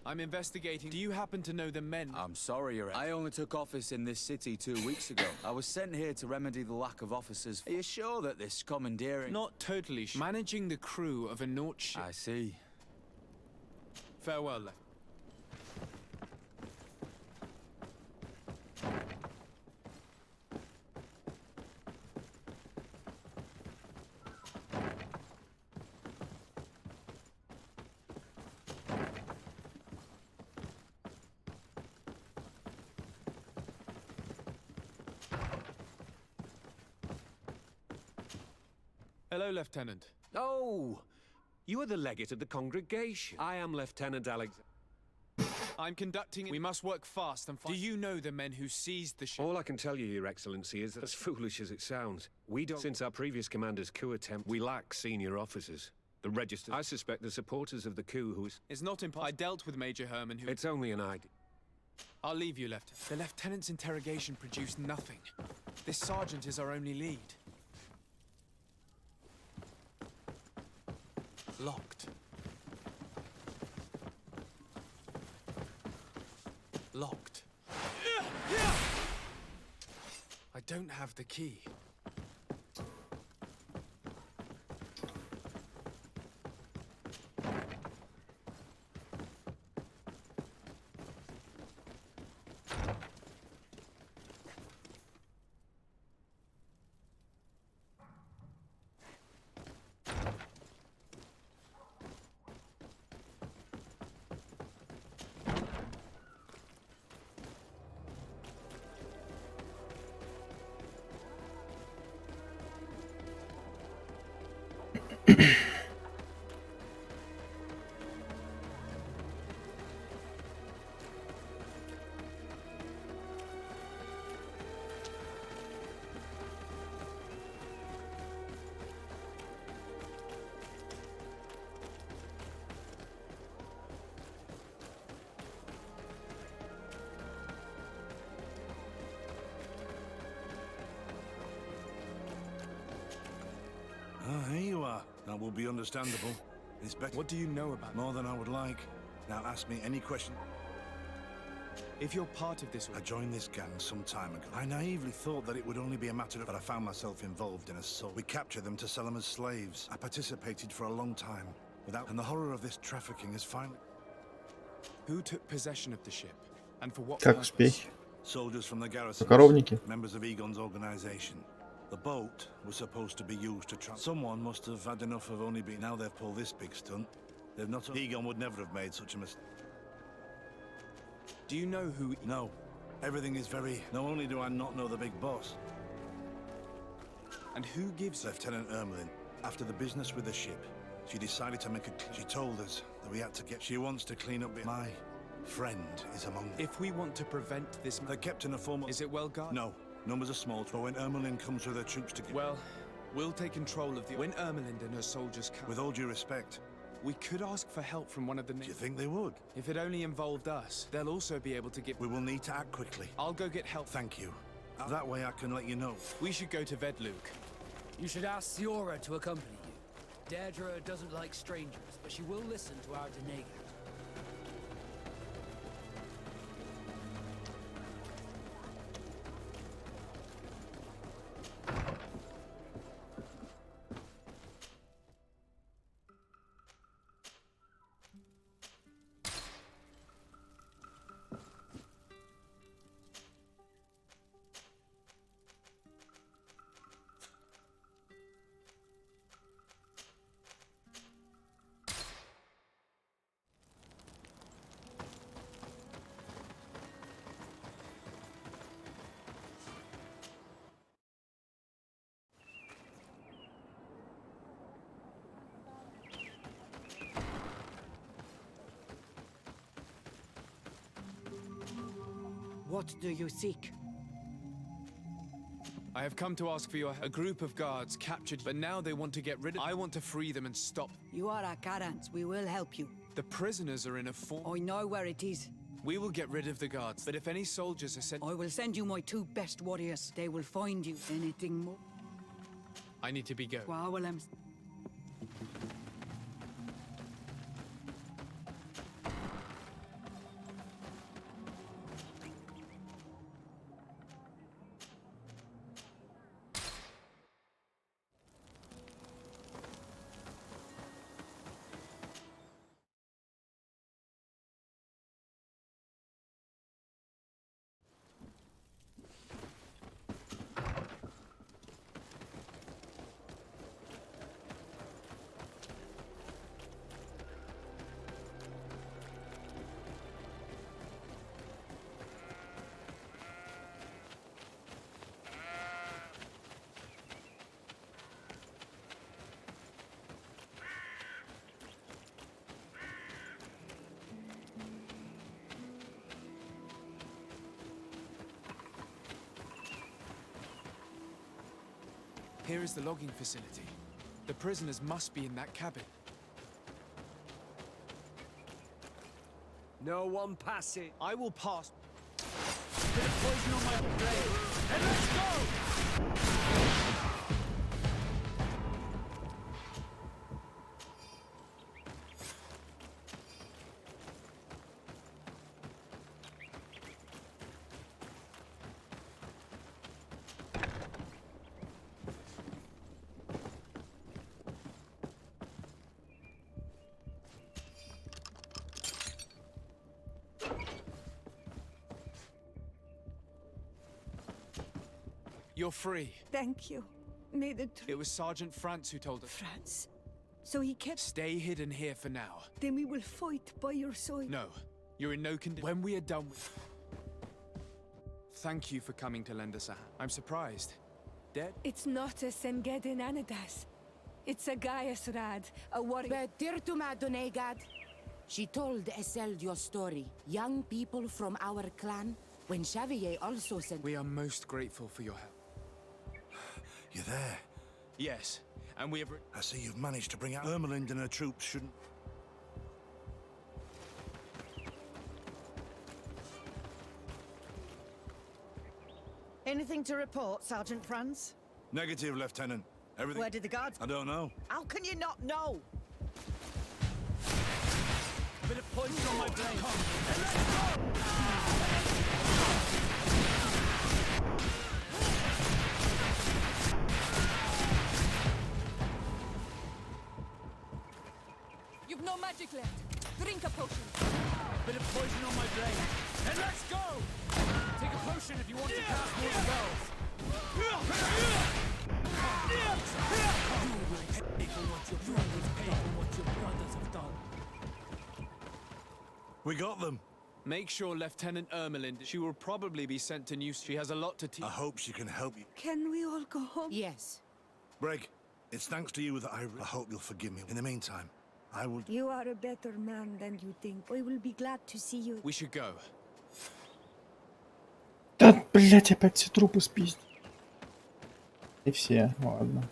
I'm investigating. Do you happen to know the men? I'm sorry, Your I only took office in this city 2 weeks ago. I was sent here to remedy the lack of officers. Are you sure that this commandeering... Not totally sure. Managing the crew of a Nort ship. I see. Farewell, Lieutenant. Hello, Lieutenant. Oh, you are the legate of the congregation. I am Lieutenant Alex. I'm conducting... We must work fast and find... Do you know the men who seized the ship? All I can tell you, Your Excellency, is that as foolish as it sounds, we don't... Since our previous commander's coup attempt, we lack senior officers. The register... I suspect the supporters of the coup who's... It's not impossible. I dealt with Major Herman who... It's only an idea. I'll leave you, Lieutenant. The Lieutenant's interrogation produced nothing. This sergeant is our only lead. Locked. Locked. I don't have the key. Ah, here you are. That will be understandable. It's better. What do you know about More than I would like. Now ask me any question. If you're part of this... I joined this gang some time ago. I naively thought that it would only be a matter of... But I found myself involved in assault. We captured them to sell them as slaves. I participated for a long time. Without... And the horror of this trafficking is finally... Who took possession of the ship? And for what Как purpose? успехи? Soldiers from the garrison. Коровники. Members of Egon's organization. The boat was supposed to be used to travel. Someone must have had enough of only being... Now they've pulled this big stunt. They've not... Egon would never have made such a mistake. Do you know who... No. Everything is very... Not only do I not know the big boss... And who gives... Lieutenant Ermelin. After the business with the ship, she decided to make a... She told us that we had to get... She wants to clean up... My friend is among them. If we want to prevent this... They're kept in a formal... Is it well guarded? No. Numbers are small, but when Ermelin comes with her troops together... Well, we'll take control of the... When Ermelin and her soldiers come... With all due respect... We could ask for help from one of the... Do you think they would? If it only involved us, they'll also be able to give... We will need to act quickly. I'll go get help. Thank you. That way I can let you know. We should go to Vedluk. You should ask Siora to accompany you. Deirdre doesn't like strangers, but she will listen to our denega. What do you seek? I have come to ask for your help. A group of guards captured, but now they want to get rid of. I want to free them and stop. You are a Karans. We will help you. The prisoners are in a fort. I know where it is. We will get rid of the guards, but if any soldiers are sent... I will send you my 2 best warriors. They will find you. Anything more? I need to be going. Wow, well, Here is the logging facility. The prisoners must be in that cabin. No one pass it. I will pass. Bit of poison on my brain. And let's go! You're free. Thank you. May the truth... It was Sergeant France who told us. France? So he kept... Stay hidden here for now. Then we will fight by your side. No. You're in no condition. When we are done with... Thank you for coming to lend us a hand. I'm surprised. Dead? It's not a Sengedin Anadas. It's a Gaius Rad, a warrior. Betirtuma Donegad. She told Eseld your story. Young people from our clan, when Xavier also sent... We are most grateful for your help. You're there? Yes, and we have... I see you've managed to bring out Ermelind and her troops, shouldn't... Anything to report, Sergeant Franz? Negative, Lieutenant. Everything... Where did the guards... I don't know. How can you not know? A bit of poison on my brain. And let's go! You've no magic left. Drink a potion. A bit of poison on my brain. And let's go! Take a potion if you want to cast more spells. You will pay for what your brothers pay for what your brothers have done. We got them. Make sure Lieutenant Ermelind, she will probably be sent to New... She has a lot to teach. I hope she can help you. Can we all go home? Yes. Brig, it's thanks to you that I hope you'll forgive me. In the meantime, I will... You are a better man than you think. I will be glad to see you. We should go. Да, блять, опять все трупы спиздить. И все, ладно.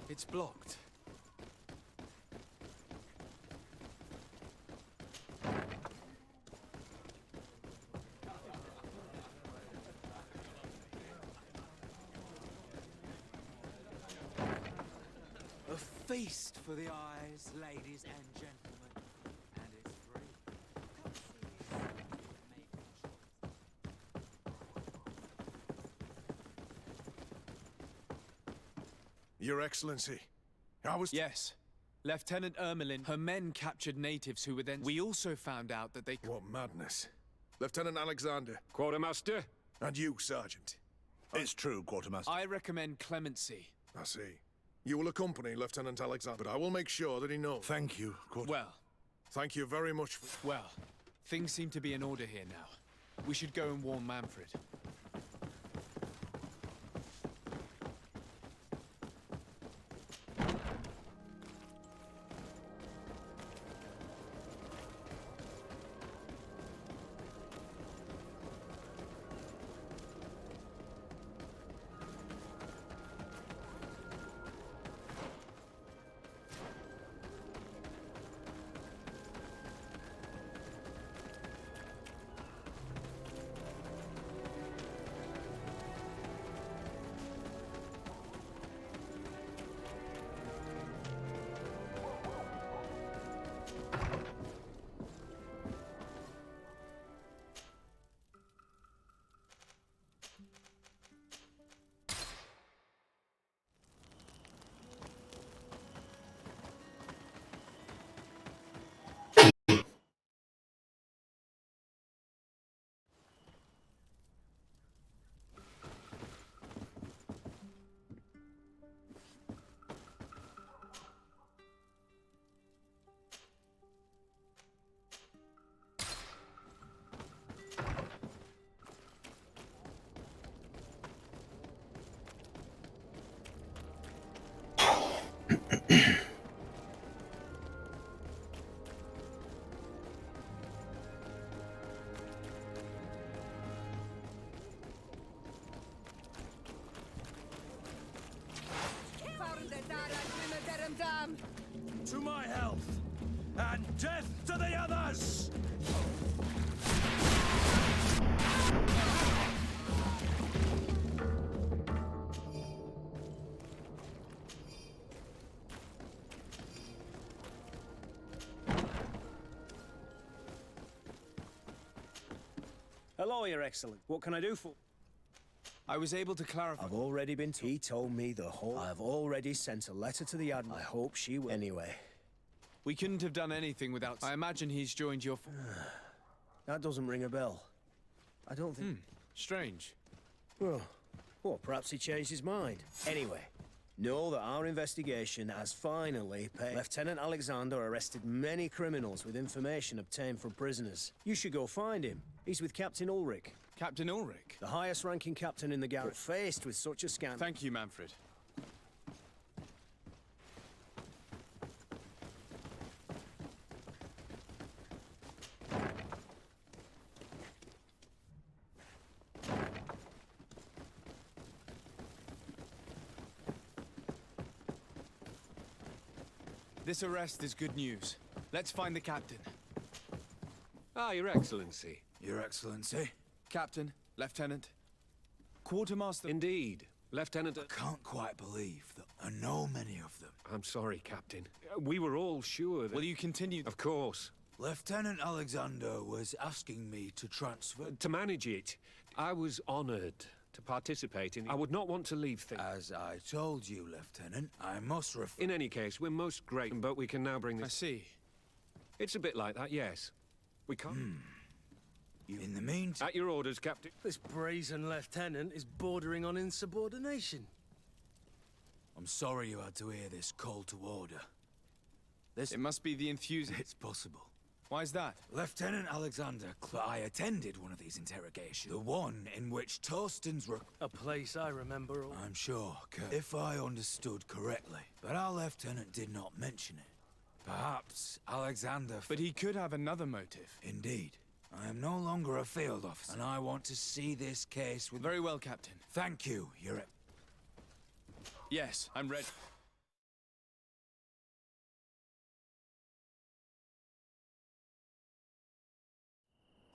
It's blocked. A feast for the eyes, ladies and gentlemen. And it's free. Your Excellency, I was... Yes. Lieutenant Ermelin, her men captured natives who were then... We also found out that they... What madness. Lieutenant Alexander. Quartermaster? And you, Sergeant. It's true, Quartermaster. I recommend clemency. I see. You will accompany Lieutenant Alexander, but I will make sure that he knows. Thank you, Well. Thank you very much for... Well, things seem to be in order here now. We should go and warn Manfred. To my health, and death to the others! Hello, Your Excellency. What can I do for... I was able to clarify... I've already been told. He told me the whole... I've already sent a letter to the Admiral. I hope she will... Anyway. We couldn't have done anything without... I imagine he's joined your... That doesn't ring a bell. I don't think... Strange. Well, perhaps he changed his mind. Anyway, know that our investigation has finally paid. Lieutenant Alexander arrested many criminals with information obtained from prisoners. You should go find him. He's with Captain Ulrich. Captain Ulrich? The highest-ranking captain in the garrison. Faced with such a scandal... Thank you, Manfred. This arrest is good news. Let's find the captain. Ah, Your Excellency. Your Excellency? Captain, Lieutenant, Quartermaster... Indeed. Lieutenant... I can't quite believe that I know many of them. I'm sorry, Captain. We were all sure that... Will you continue? Of course. Lieutenant Alexander was asking me to transfer... To manage it. I was honored to participate in... I would not want to leave things... As I told you, Lieutenant, I must In any case, we're most grateful, but we can now bring this... I see. It's a bit like that, yes. We can't... In the meantime... At your orders, Captain. This brazen lieutenant is bordering on insubordination. I'm sorry you had to hear this call to order. It must be the enthusiasm. It's possible. Why is that? Lieutenant Alexander, I attended one of these interrogations. The one in which Torsten's... A place I remember all. I'm sure, if I understood correctly. But our lieutenant did not mention it. Perhaps Alexander... But he could have another motive. Indeed. I am no longer a field officer, and I want to see this case with... Very well, Captain. Thank you, Your... Yes, I'm ready.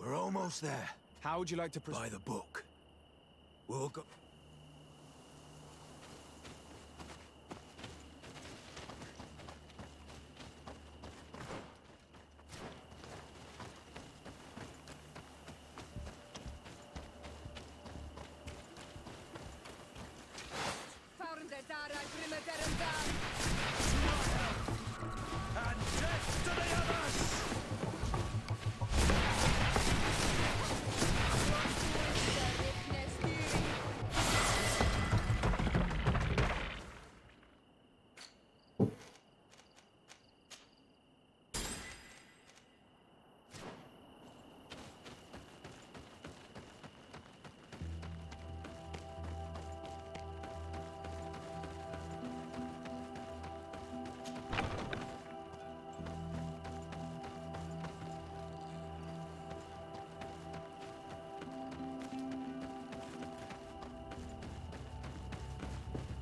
We're almost there. How would you like to By the book. We'll go... And death to the others!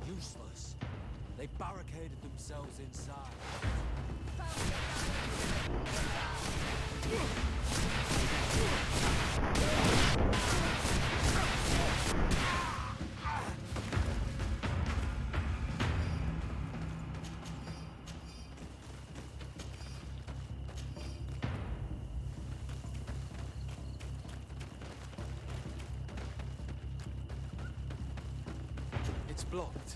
Useless. They barricaded themselves inside. It's blocked.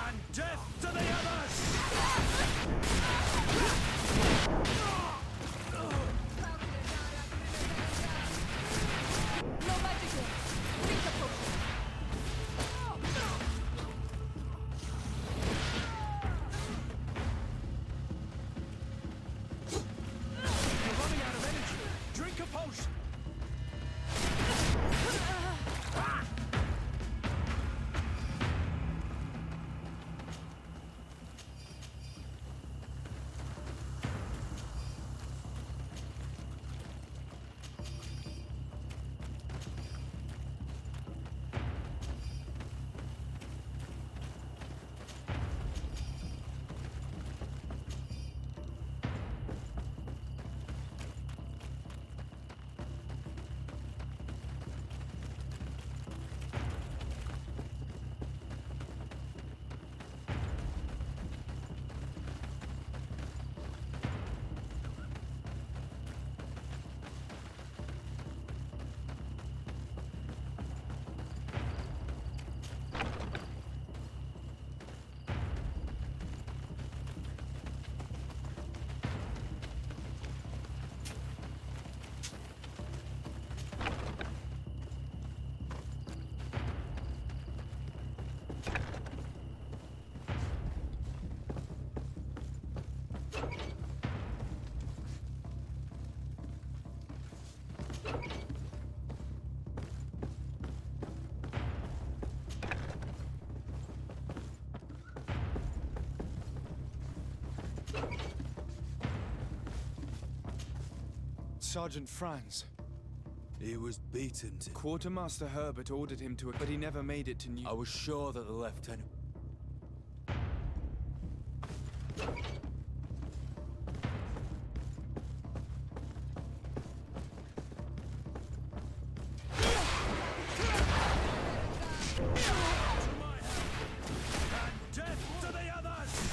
And death to the others! No magic here. Drink the potion. You're running out of energy. Drink a potion. Sergeant Franz. He was beaten to... Quartermaster Herbert ordered him to, but he never made it to New... I was sure that the lieutenant... Death to the others!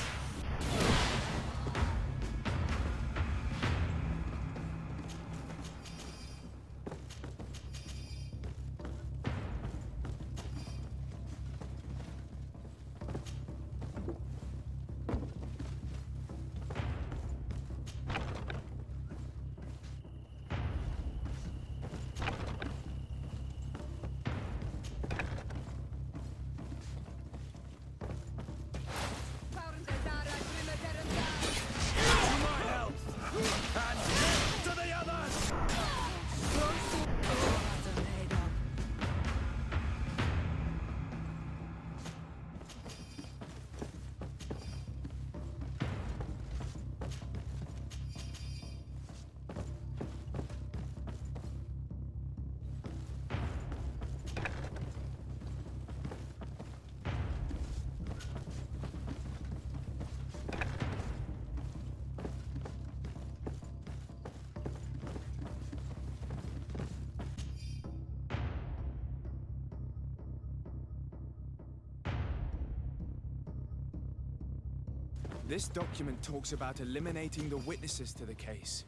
This document talks about eliminating the witnesses to the case.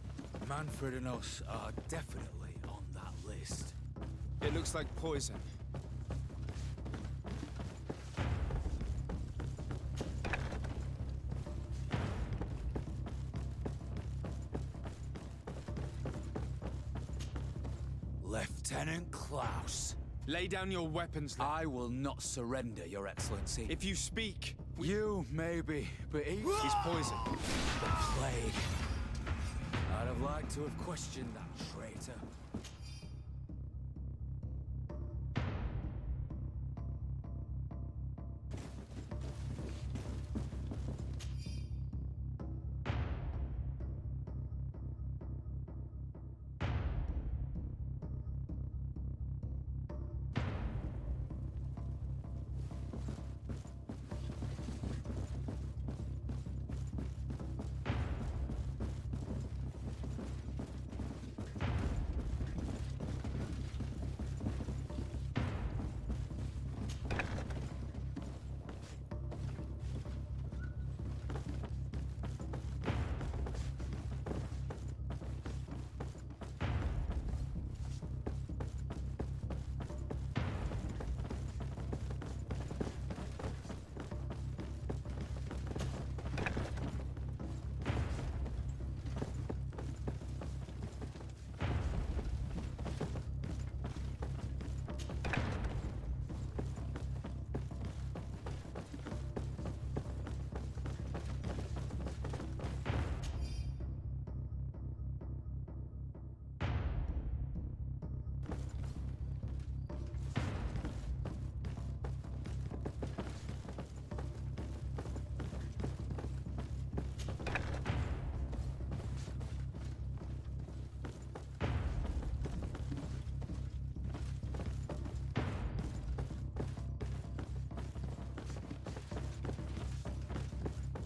Manfred and us are definitely on that list. It looks like poison. Lieutenant Klaus. Lay down your weapons. I will not surrender, Your Excellency. If you speak... You, maybe, but he... He's poisoned. The plague. I'd have liked to have questioned that traitor.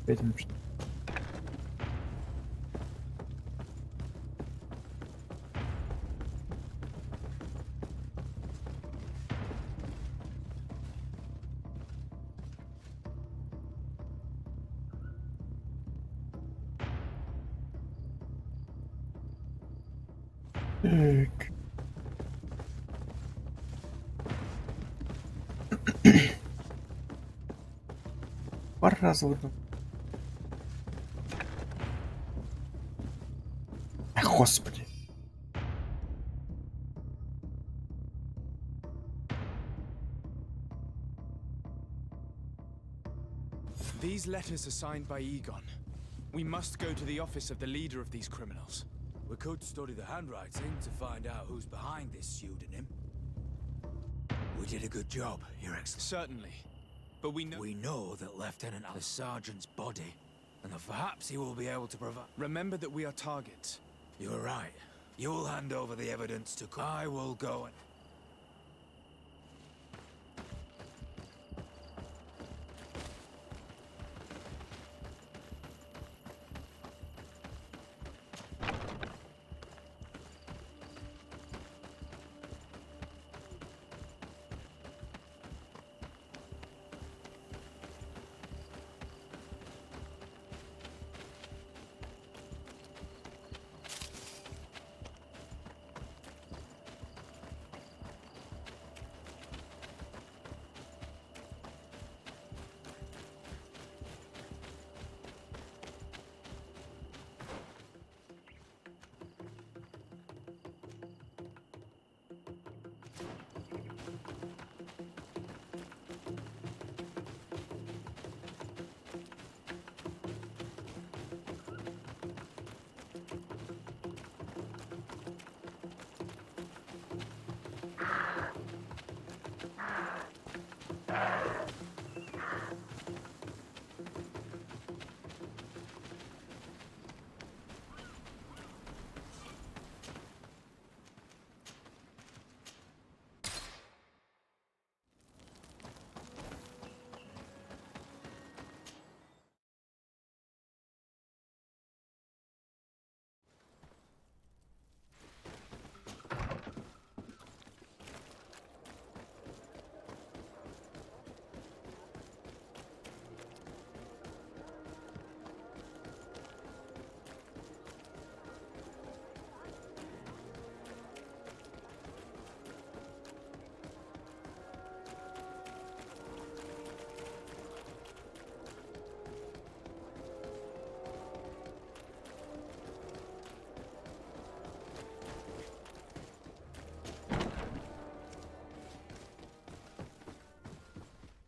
Видим, что... Так. Пора звука. Господи. These letters are signed by Egon. We must go to the office of the leader of these criminals. We could study the handwriting to find out who's behind this pseudonym. We did a good job, Your Excellency. Certainly. But we know that Lieutenant the Sergeant's body, and that perhaps he will be able to provide... Remember that we are targets. You're right. You will hand over the evidence to... I will go and...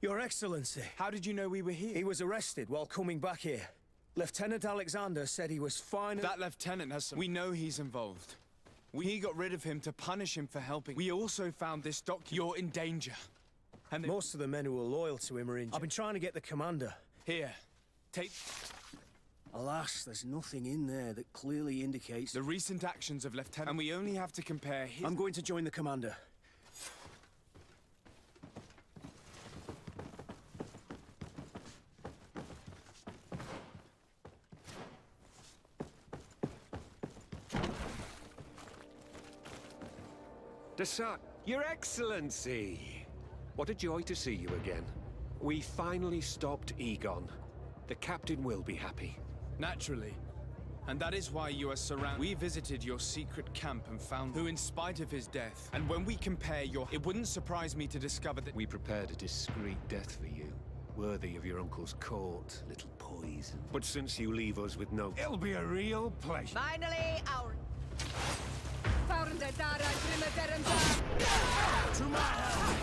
Your Excellency. How did you know we were here? He was arrested while coming back here. Lieutenant Alexander said he was fine. That lieutenant has some... We know he's involved. We got rid of him to punish him for helping. We also found this document. You're in danger. And most of the men who are loyal to him are injured. I've been trying to get the commander. Here, take... Alas, there's nothing in there that clearly indicates... The recent actions of Lieutenant... And we only have to compare his... I'm going to join the commander. Your Excellency! What a joy to see you again. We finally stopped Egon. The captain will be happy. Naturally. And that is why you are surrounded. We visited your secret camp and found who, in spite of his death, and when we compare your... It wouldn't surprise me to discover that... We prepared a discreet death for you, worthy of your uncle's court, little poison. But since you leave us with no... It'll be a real pleasure. Finally, our... To my help!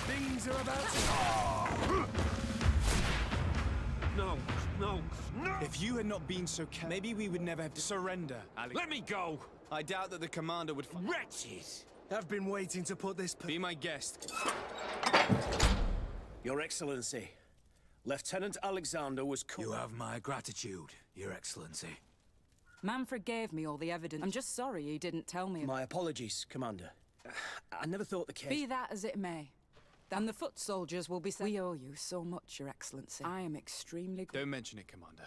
Things are about to... No, no, no! If you had not been so careful, maybe we would never have to surrender, Alex. Let me go! I doubt that the commander would... Wretches! I've been waiting to put this... Be my guest. Your Excellency, Lieutenant Alexander was... You have my gratitude, Your Excellency. Manfred gave me all the evidence. I'm just sorry he didn't tell me. My apologies, Commander. I never thought the case... Be that as it may. And the foot soldiers will be sent... We owe you so much, Your Excellency. I am extremely... Don't mention it, Commander.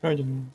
Один.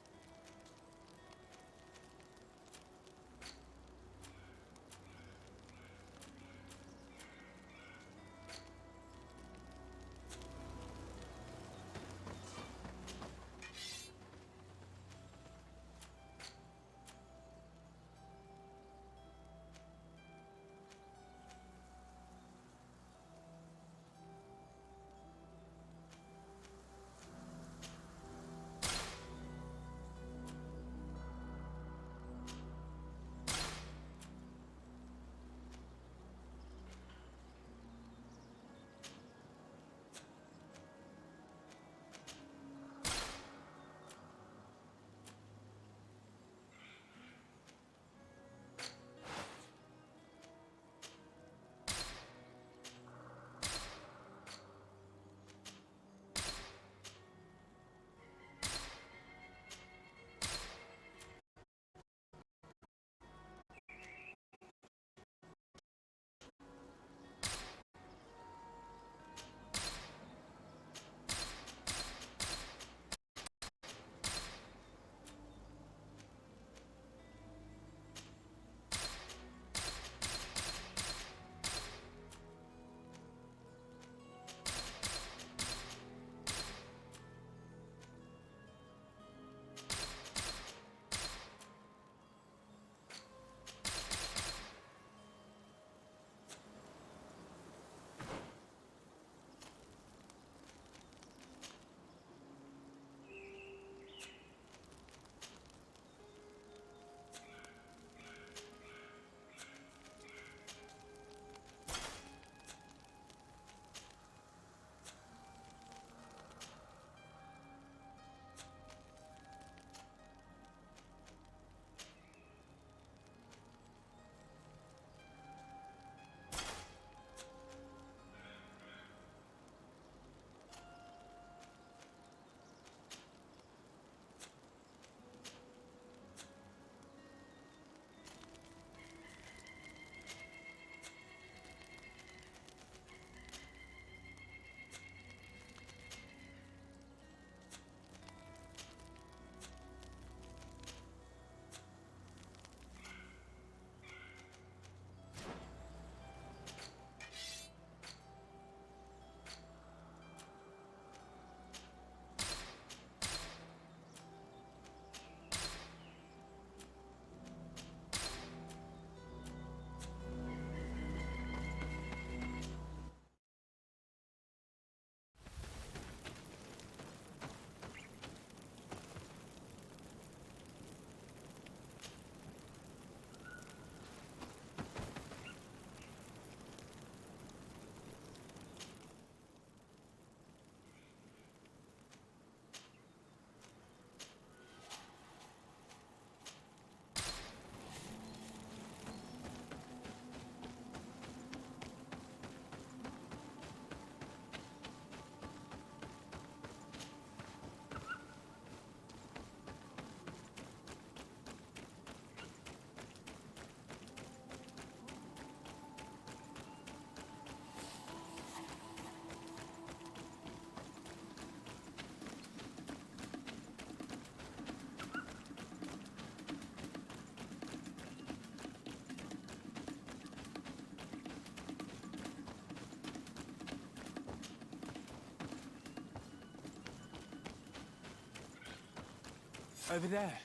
Over there.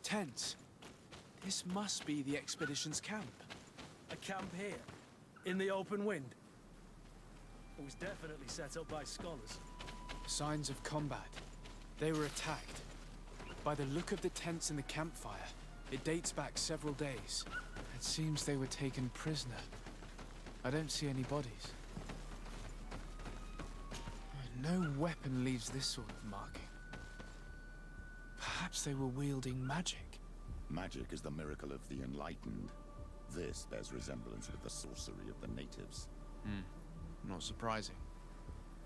Tents. This must be the expedition's camp. A camp here? In the open wind? It was definitely set up by scholars. Signs of combat. They were attacked. By the look of the tents and the campfire, it dates back several days. It seems they were taken prisoner. I don't see any bodies. No weapon leaves this sort of marking. Perhaps they were wielding magic. Magic is the miracle of the enlightened. This bears resemblance with the sorcery of the natives. Not surprising.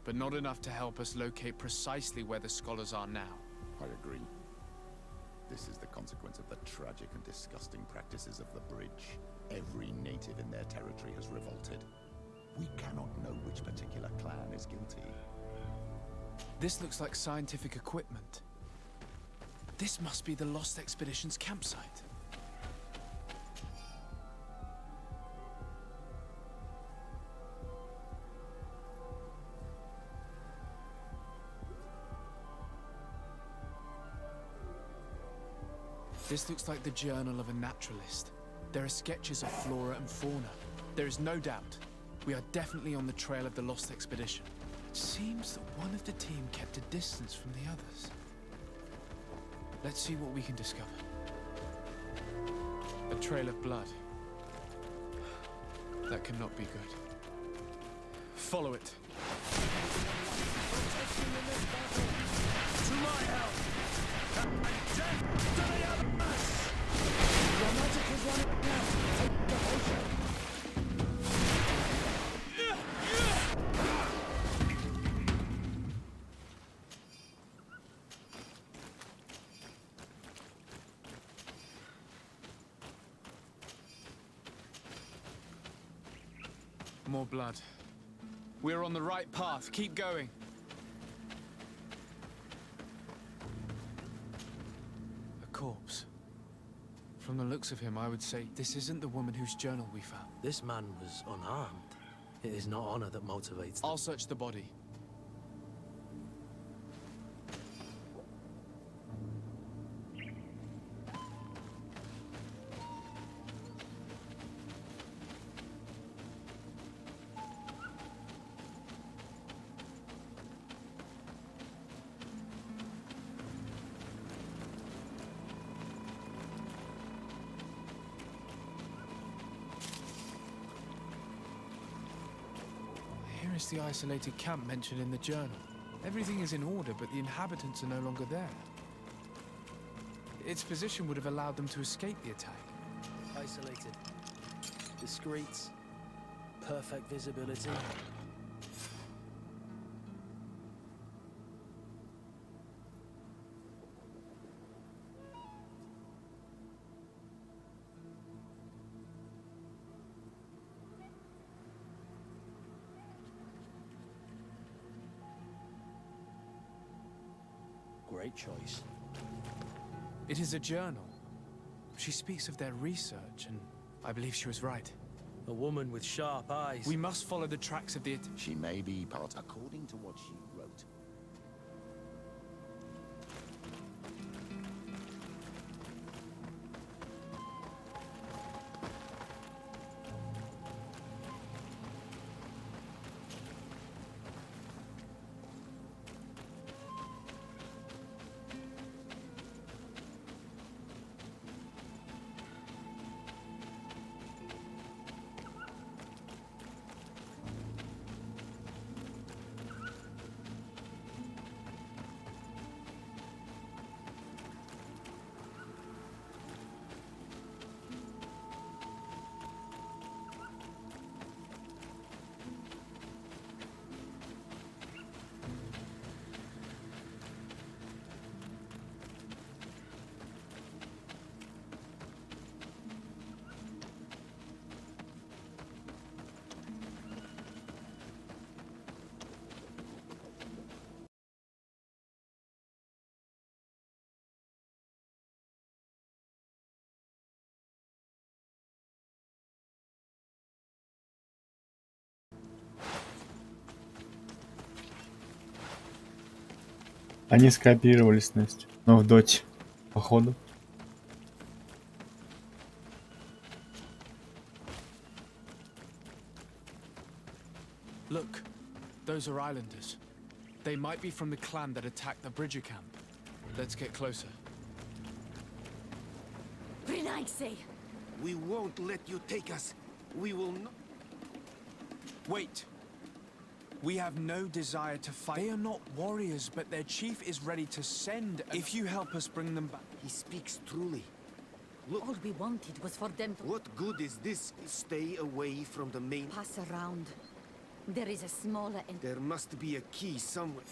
But not enough to help us locate precisely where the scholars are now. I agree. This is the consequence of the tragic and disgusting practices of the bridge. Every native in their territory has revolted. We cannot know which particular clan is guilty. This looks like scientific equipment. This must be the Lost Expedition's campsite. This looks like the journal of a naturalist. There are sketches of flora and fauna. There is no doubt. We are definitely on the trail of the Lost Expedition. It seems that one of the team kept a distance from the others. Let's see what we can discover. A trail of blood. That cannot be good. Follow it. To my help! And death to the others! Your magic is running out. Take devotion. More blood. We're on the right path. Keep going. A corpse. From the looks of him, I would say this isn't the woman whose journal we found. This man was unarmed. It is not honor that motivates them. I'll search the body. Here is the isolated camp mentioned in the journal. Everything is in order, but the inhabitants are no longer there. Its position would have allowed them to escape the attack. Isolated. Discreet. Perfect visibility. Great choice. It is a journal. She speaks of their research, and I believe she was right. A woman with sharp eyes. We must follow the tracks of the... She may be part according to what she wrote. Они скооперировались, Настя. Но в доте. Походу. Look, those are islanders. They might be from the clan that attacked the Bridger camp. Let's get closer. Brinaise! We won't let you take us. We will not. Wait. We have no desire to fight. They are not warriors, but their chief is ready to send. If you help us bring them back. He speaks truly. Look. All we wanted was for them to... What good is this? Stay away from the main... Pass around. There is a smaller end. There must be a key somewhere.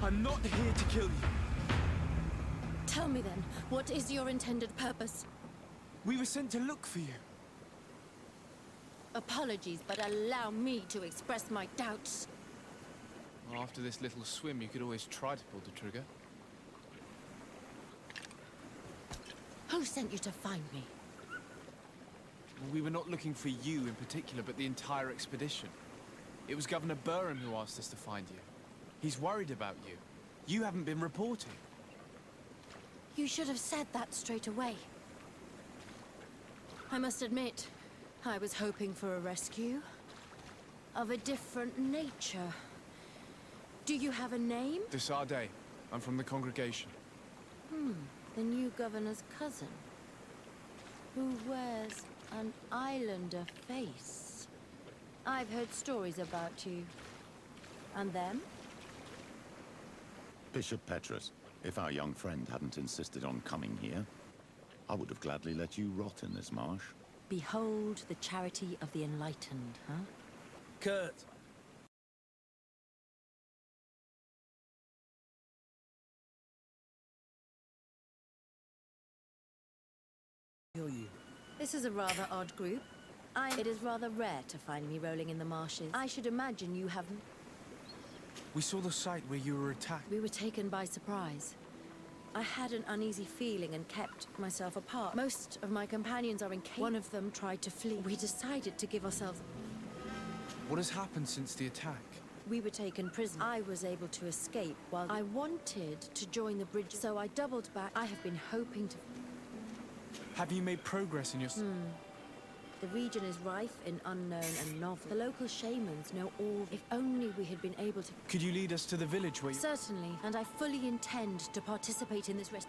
I'm not here to kill you. Tell me then, what is your intended purpose? We were sent to look for you. Apologies, but allow me to express my doubts. After this little swim, you could always try to pull the trigger. Who sent you to find me? We were not looking for you in particular, but the entire expedition. It was Governor Burham who asked us to find you. He's worried about you. You haven't been reporting. You should have said that straight away. I must admit, I was hoping for a rescue of a different nature. Do you have a name? Desarde. I'm from the congregation. The new governor's cousin, who wears an islander face. I've heard stories about you. And them? Bishop Petrus, if our young friend hadn't insisted on coming here, I would have gladly let you rot in this marsh. Behold the charity of the enlightened, huh? Kurt! This is a rather odd group. It is rather rare to find me rolling in the marshes. I should imagine you haven't. We saw the site where you were attacked. We were taken by surprise. I had an uneasy feeling and kept myself apart. Most of my companions are in cave. One of them tried to flee. We decided to give ourselves... What has happened since the attack? We were taken prisoner. I was able to escape while I wanted to join the bridge, so I doubled back. I have been hoping to... Have you made progress in your... The region is rife in unknown and novel. The local shamans know all. If only we had been able to... Could you lead us to the village where you... Certainly, and I fully intend to participate in this rest...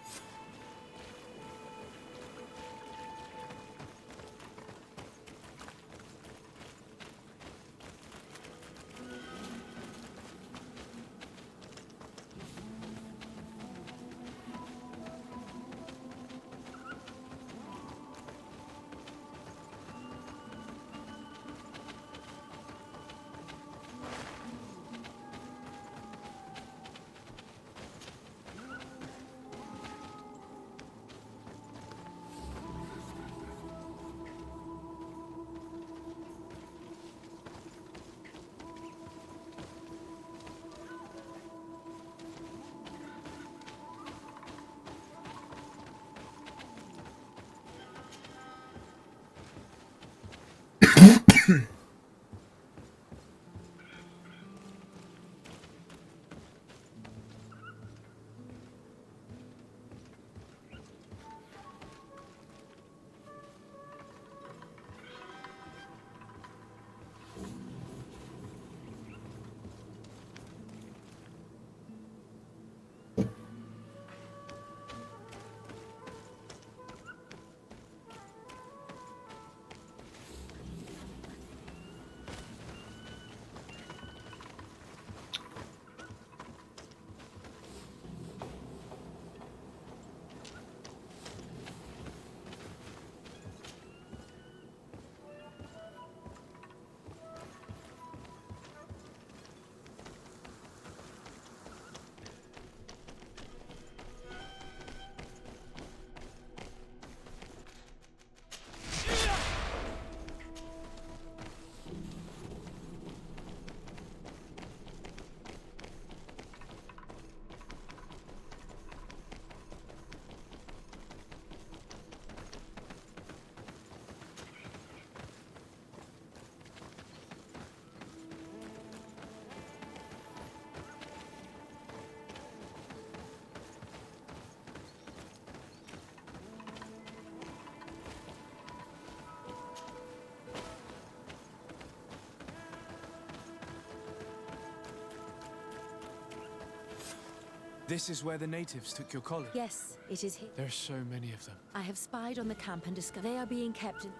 This is where the natives took your colleague? Yes, it is here. There are so many of them. I have spied on the camp and discovered they are being kept in...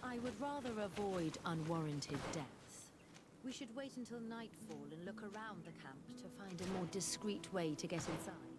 I would rather avoid unwarranted deaths. We should wait until nightfall and look around the camp to find a more discreet way to get inside.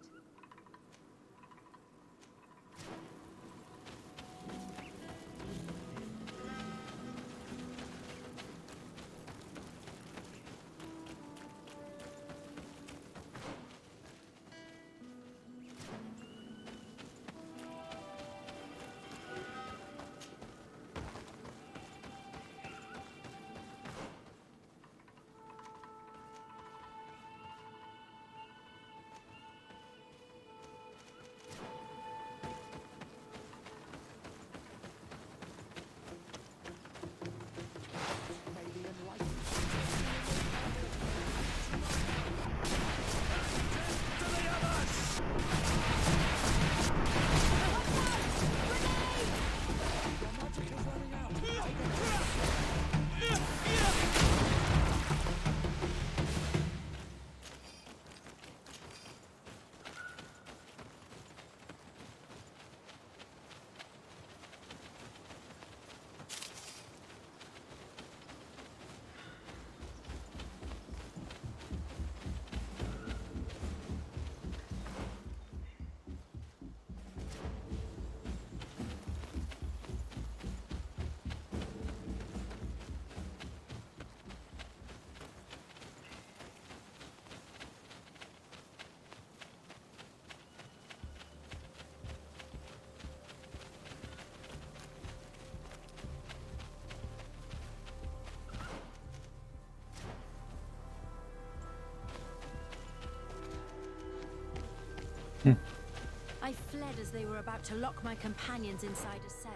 I fled as they were about to lock my companions inside a cell.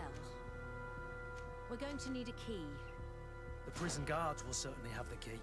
We're going to need a key. The prison guards will certainly have the key.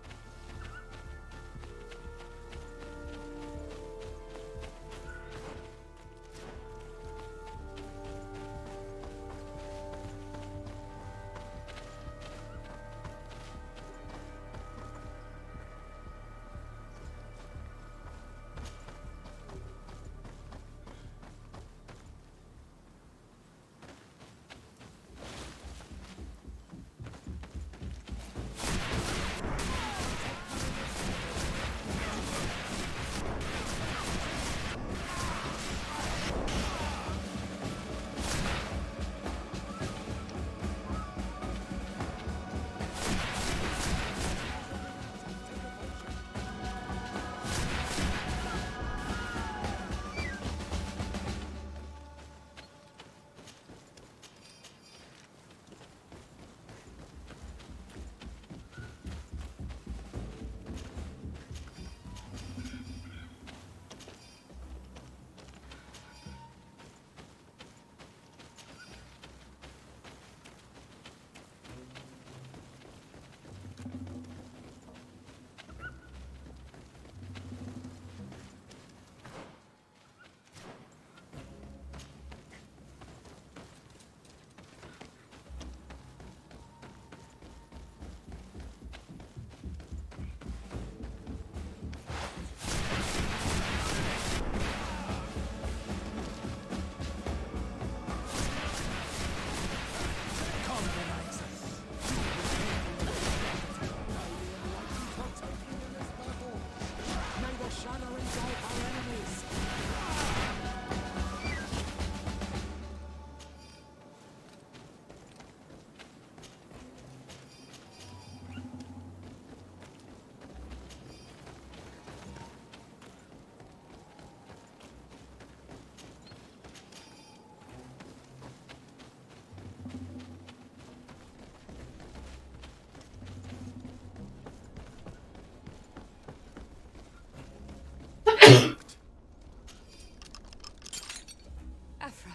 Afra,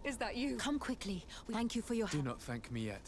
is that you? Come quickly. Thank you for your Do help. not thank me yet.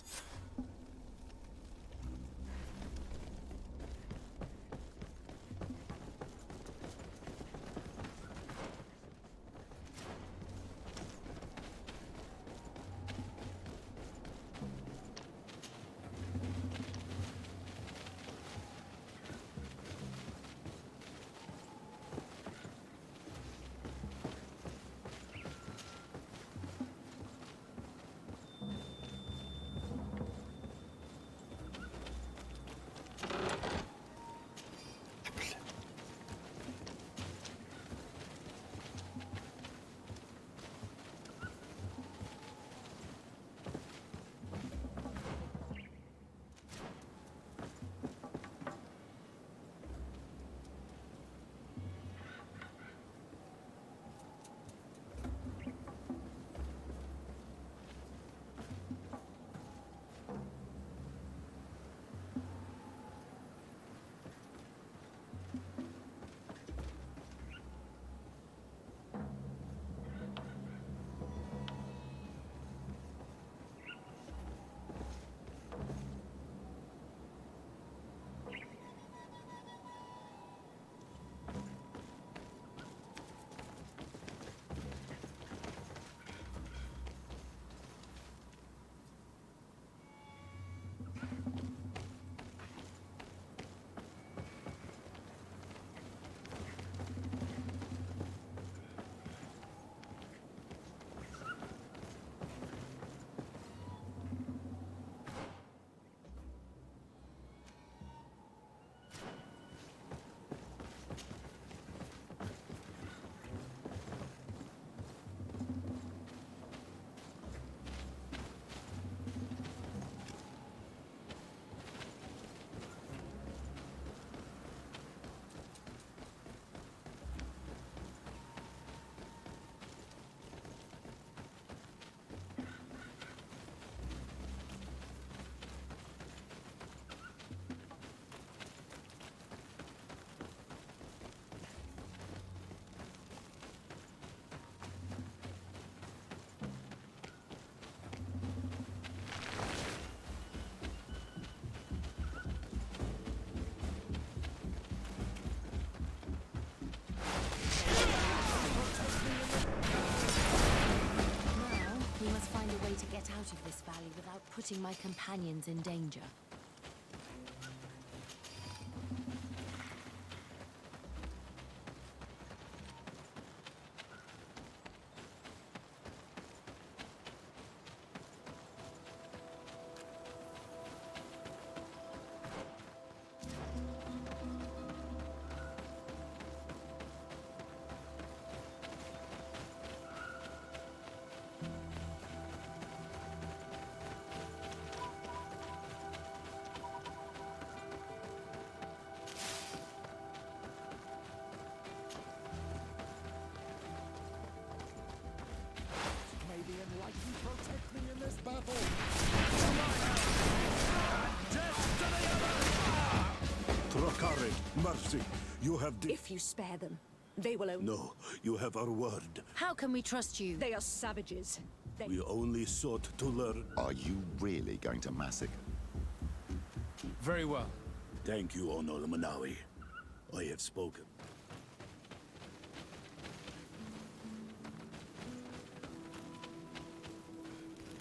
We must find a way to get out of this valley without putting my companions in danger. May the enlightened protect me in this battle. Trocare, mercy. You have If you spare them, they will only... No, you have our word. How can we trust you? They are savages. We only sought to learn. Are you really going to massacre? Very well. Thank you, Honor Manawi. I have spoken.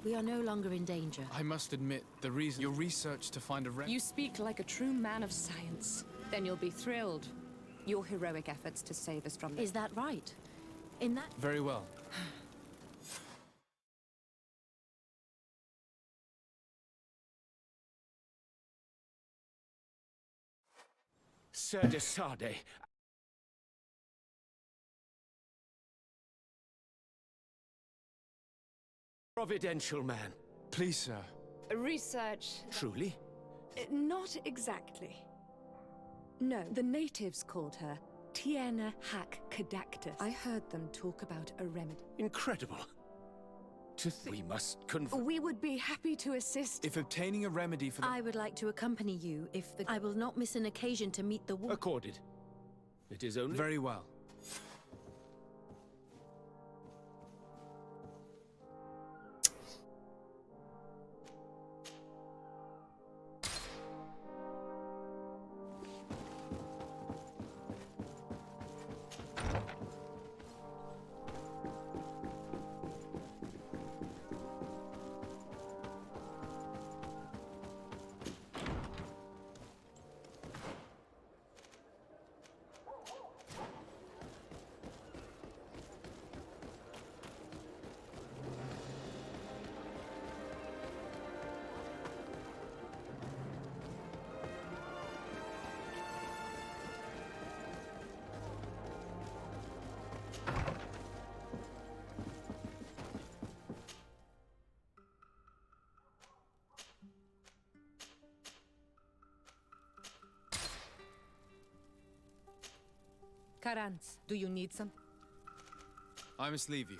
We are no longer in danger. I must admit, your research to find a remedy. You speak like a true man of science. Then you'll be thrilled. Your heroic efforts to save us from... Is that right? In that... Very well. Sir de Sade. Providential man. Please, sir. Research... Truly? Not exactly. No, the natives called her Tiena Hack Cadactus. I heard them talk about a remedy. Incredible. To think we must We would be happy to assist. If obtaining a remedy for the... I would like to accompany you if the... I will not miss an occasion to meet the war. Accorded. It is only... Very well. Karantz, do you need some? I must leave you.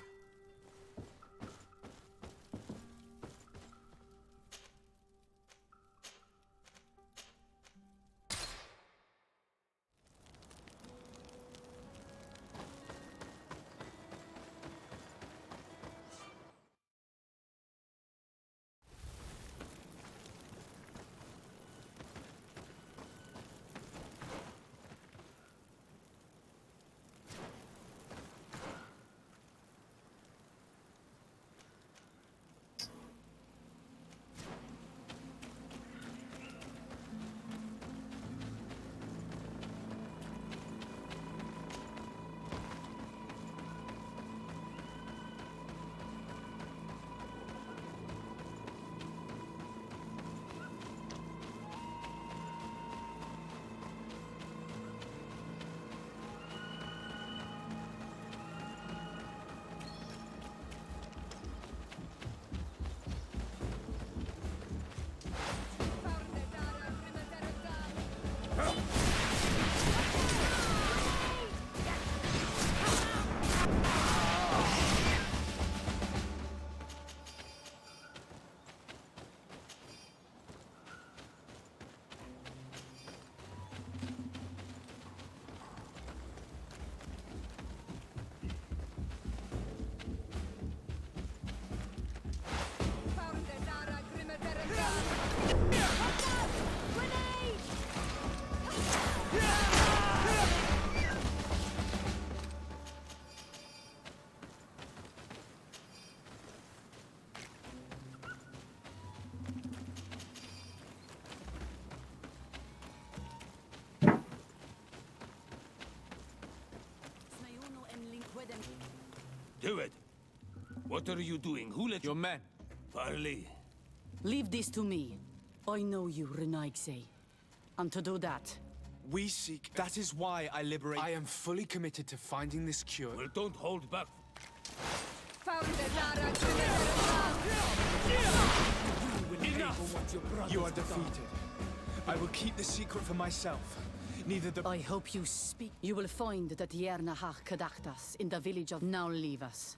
Do it. What are you doing? Who let your men? Parley. Leave this to me. I know you, Renaigse. And to do that, We seek. That is why I liberate. I am fully committed to finding this cure. Well, don't hold back. Enough! You are defeated. I will keep the secret for myself. Neither the... I hope you speak. You will find the Tierna Hach Kadaktas in the village of... Now leave us.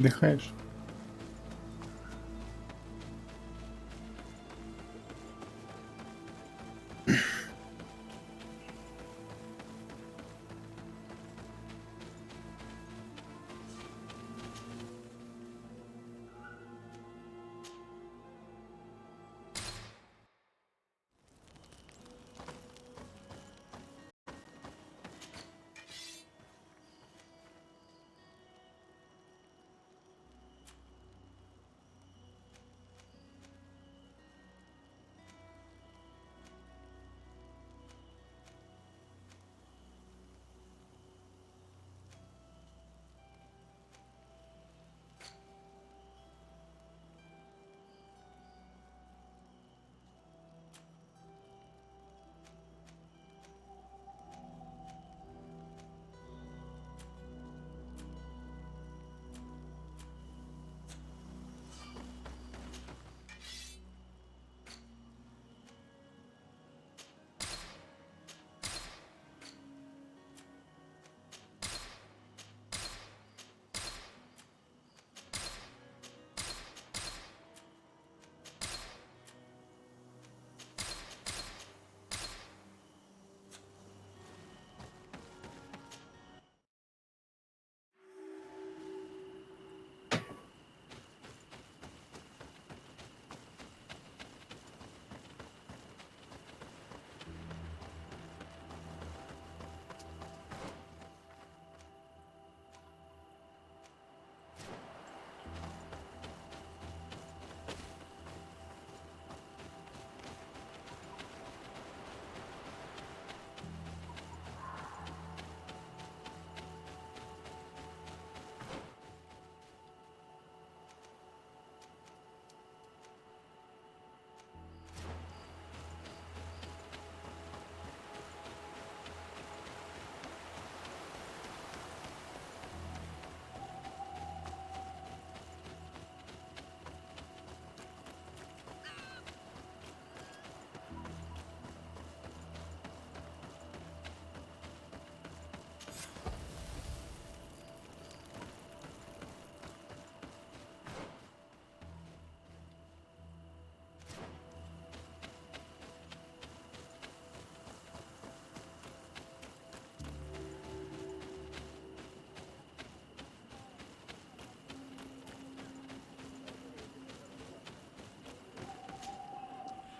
Дыхаешь?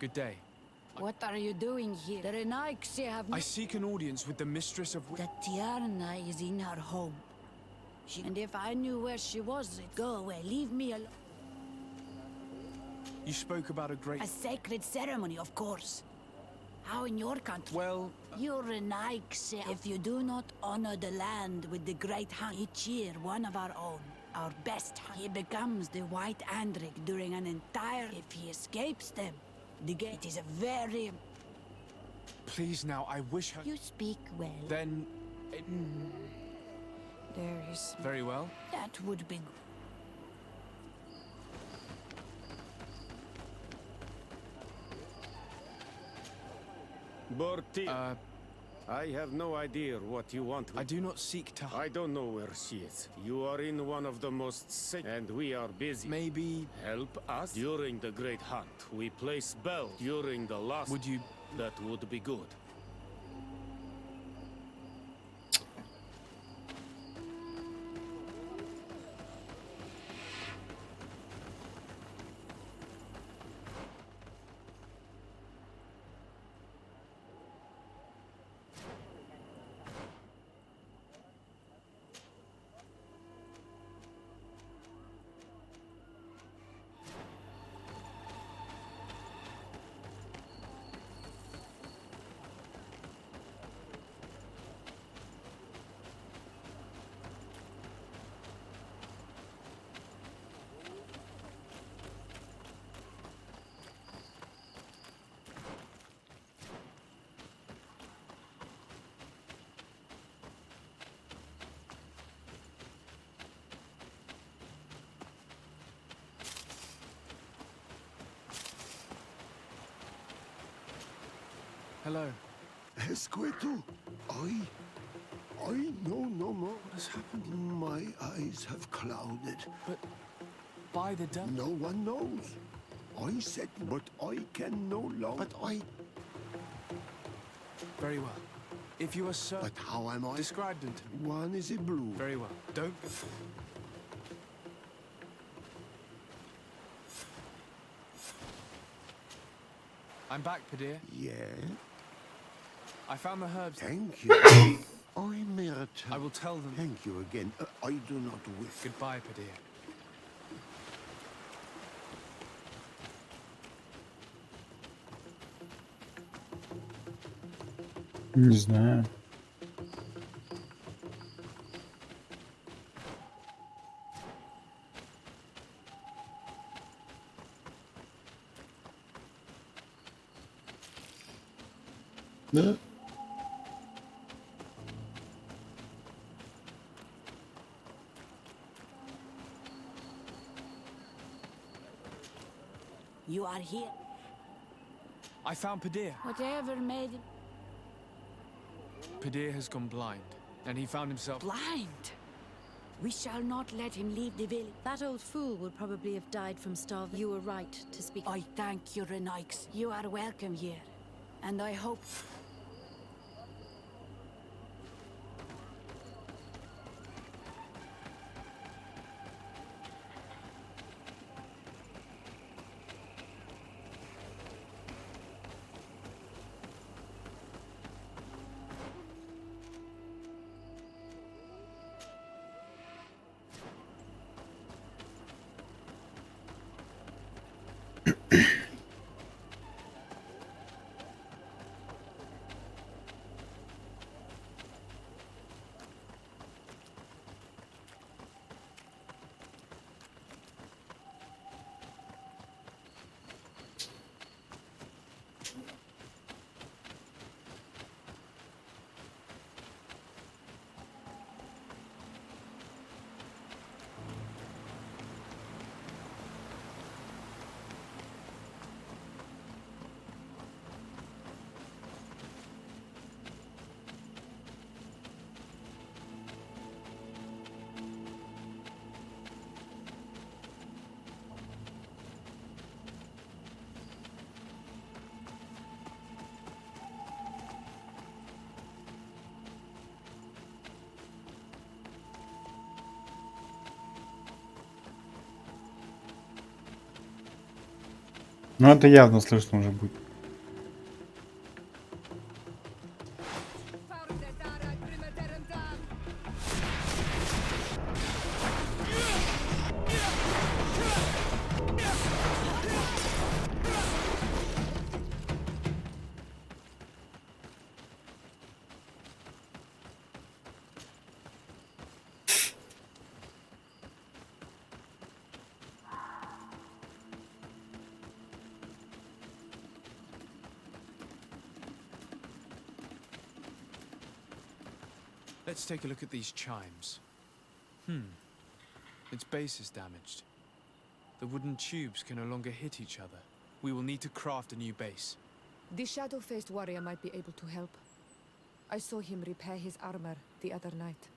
Good day. What are you doing here? The Renaigse have... I seek an audience with the mistress of... The Tiana is in her home. And if I knew where she was, go away. Leave me alone. You spoke about a great... A sacred ceremony, of course. How in your country? Well... Your Renaigse, if you do not honor the land with the great hunt, each year one of our own, our best hunt, he becomes the White Andric during an entire... If he escapes them, the gate is a very... Please now, I wish her... You speak well. Then... There is... Very well. That would be... Borti. I have no idea what you want. I do not seek to... I don't know where she is. You are in one of the most sick, and we are busy. Maybe... Help us? During the Great Hunt, we place bells. During the last... Would you... That would be good. Hello. Esqueto, I know no more what has happened. My eyes have clouded. But by the devil... No one knows. I said, but I can no longer. But I... Very well. If you are certain... But how am I? Describe them to me. One is a blue. Very well. Don't... I'm back, Padir. Yeah? I found the herbs. Thank you. I'm here. I will tell them. Thank you again. I do not wish. Goodbye, Padir. Не знаю. Да. You are here. I found Padir. Whatever made him... Padir has gone blind, and he found himself... Blind? We shall not let him leave the village. That old fool would probably have died from starving. You were right to speak. I thank you, Renaigse. You are welcome here. And I hope... Ну это явно слышно уже будет. Let's take a look at these chimes. Its base is damaged. The wooden tubes can no longer hit each other. We will need to craft a new base. The shadow-faced warrior might be able to help. I saw him repair his armor the other night.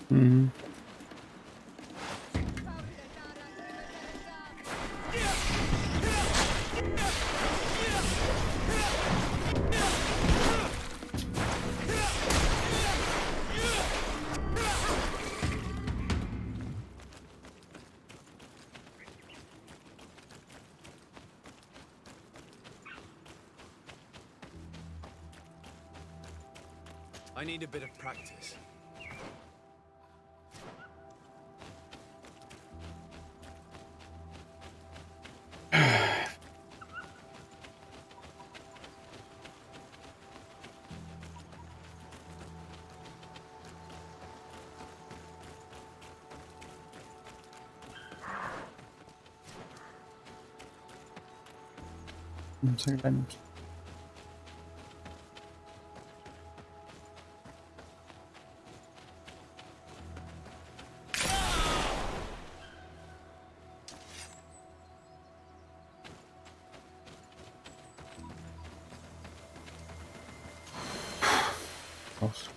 Мгм. I need a bit of practice. Сохранимся. Класс.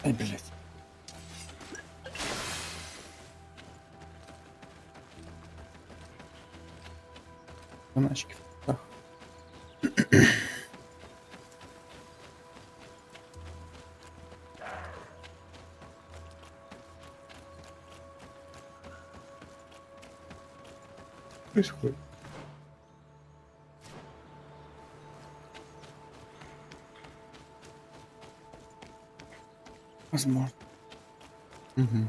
Ай, блядь. Фанатчики. Да. Происходит. Возможно. Угу.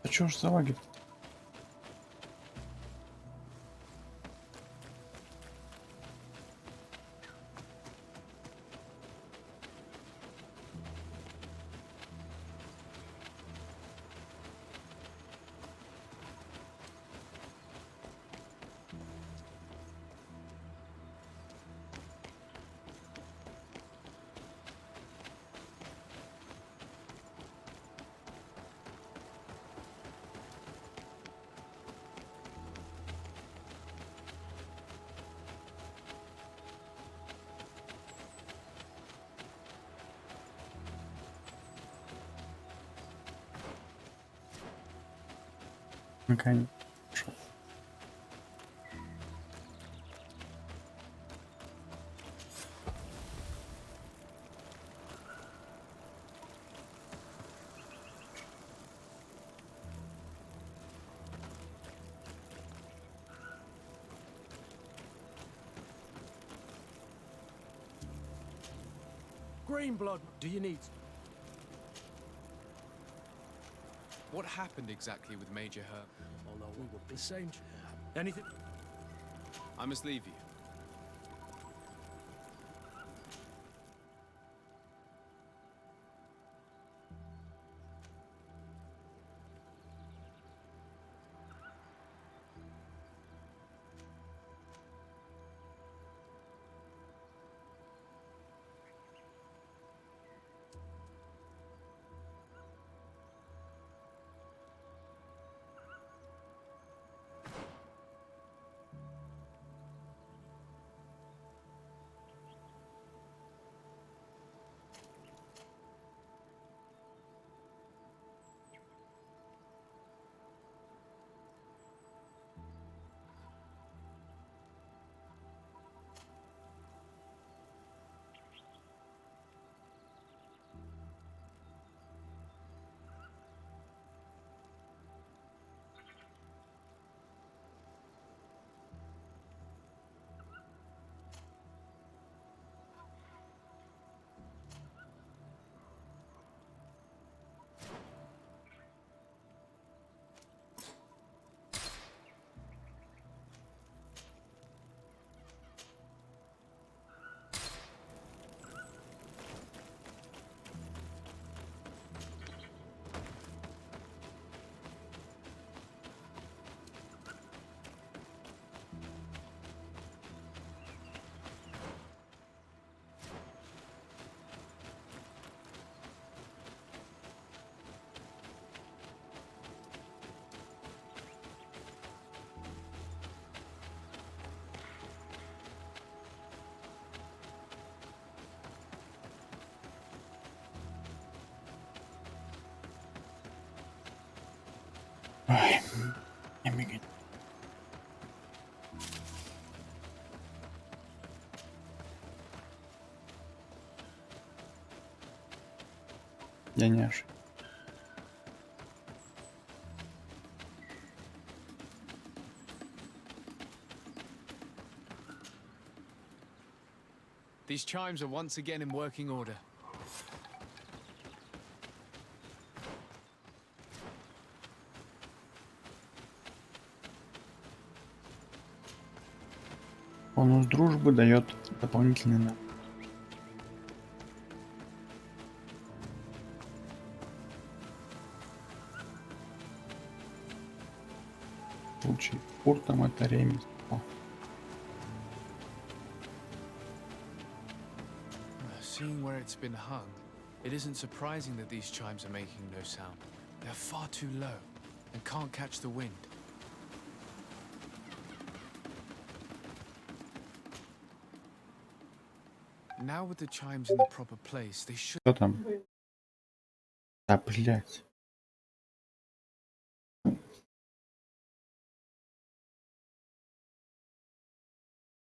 А чё ж за лагерь? Наконец. Пошел. Green blood, do you need... What happened exactly with Major Herb? Oh no, we were the same. Anything? I must leave you. Ой, не мигай. Я не ошибся. These chimes are once again in working order. Бонус дружбы дает дополнительный навык. В случае с Куртом это ремесло. Seeing where it's been hung, it isn't surprising that these chimes are making no sound. They're far too low and can't catch the wind. Now with the chimes in the proper place, they should... Что там? Да, блять.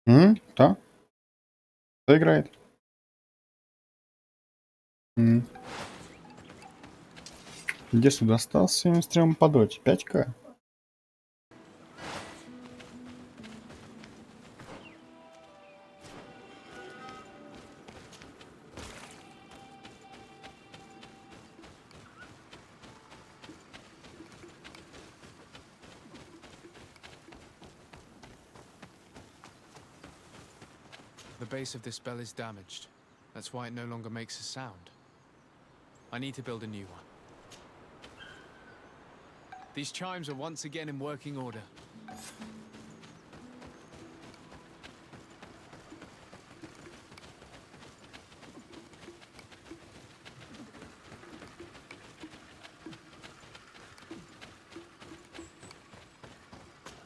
Кто? Кто играет? Где сюда остался своим стрелом по доте? 5К? The base of this bell is damaged. That's why it no longer makes a sound. I need to build a new one. These chimes are once again in working order.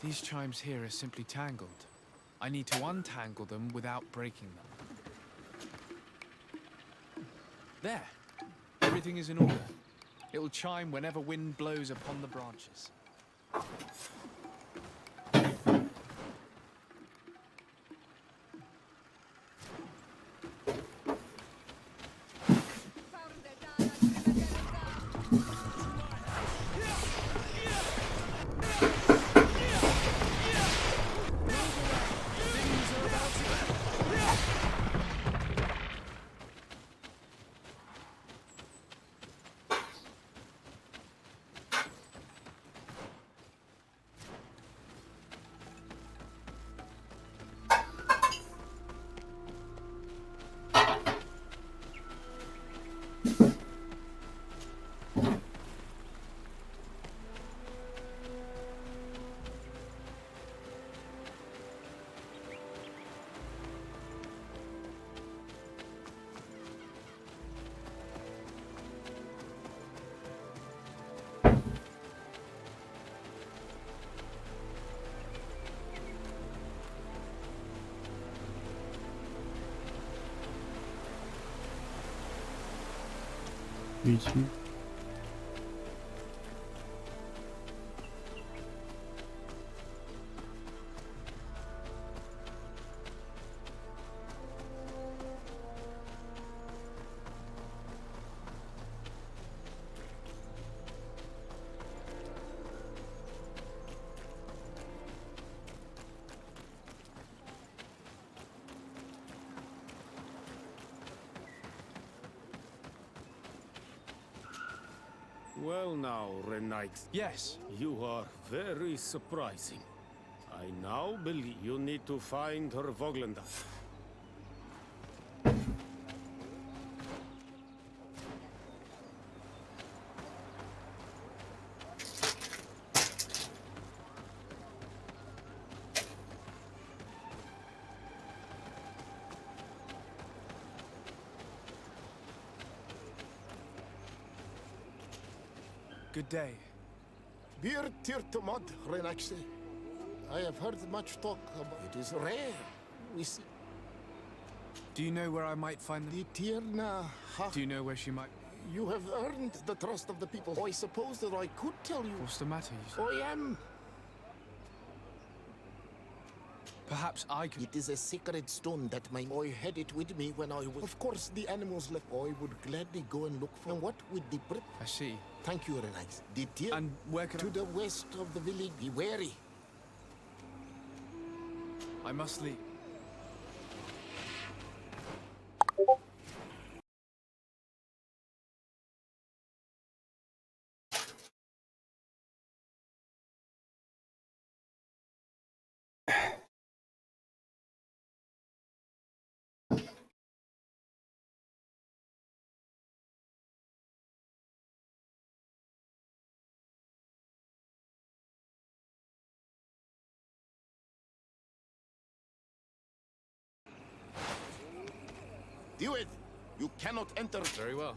These chimes here are simply tangled. I need to untangle them without breaking them. There! Everything is in order. It will chime whenever wind blows upon the branches. Видимо. Well now, Renix. Yes. You are very surprising. I now believe you need to find her Voglenda. Good day. Beer Tirtamod, Renaxi. I have heard much talk about it. Is rare. We see. Do you know where I might find them? The Tierna. Do you know where she might... You have earned the trust of the people. I suppose that I could tell you. What's the matter, I am. Perhaps I could... It is a sacred stone that I had it with me when I was... Of course, the animals left. I would gladly go and look for... And what would the... I see. Thank you, Renax. The Tier... And where can To the west of the village. Be wary. I must leave. Do it. You cannot enter. Very well.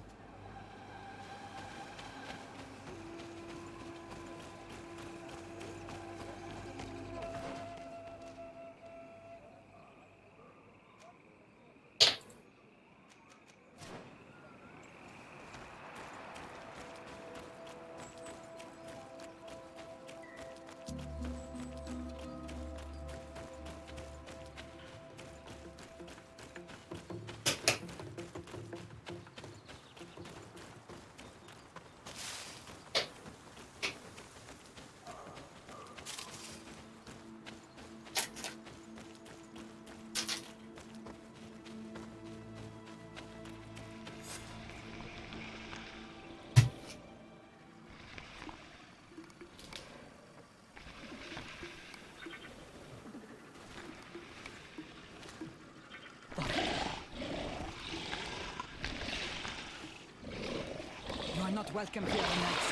You are not welcome here tonight.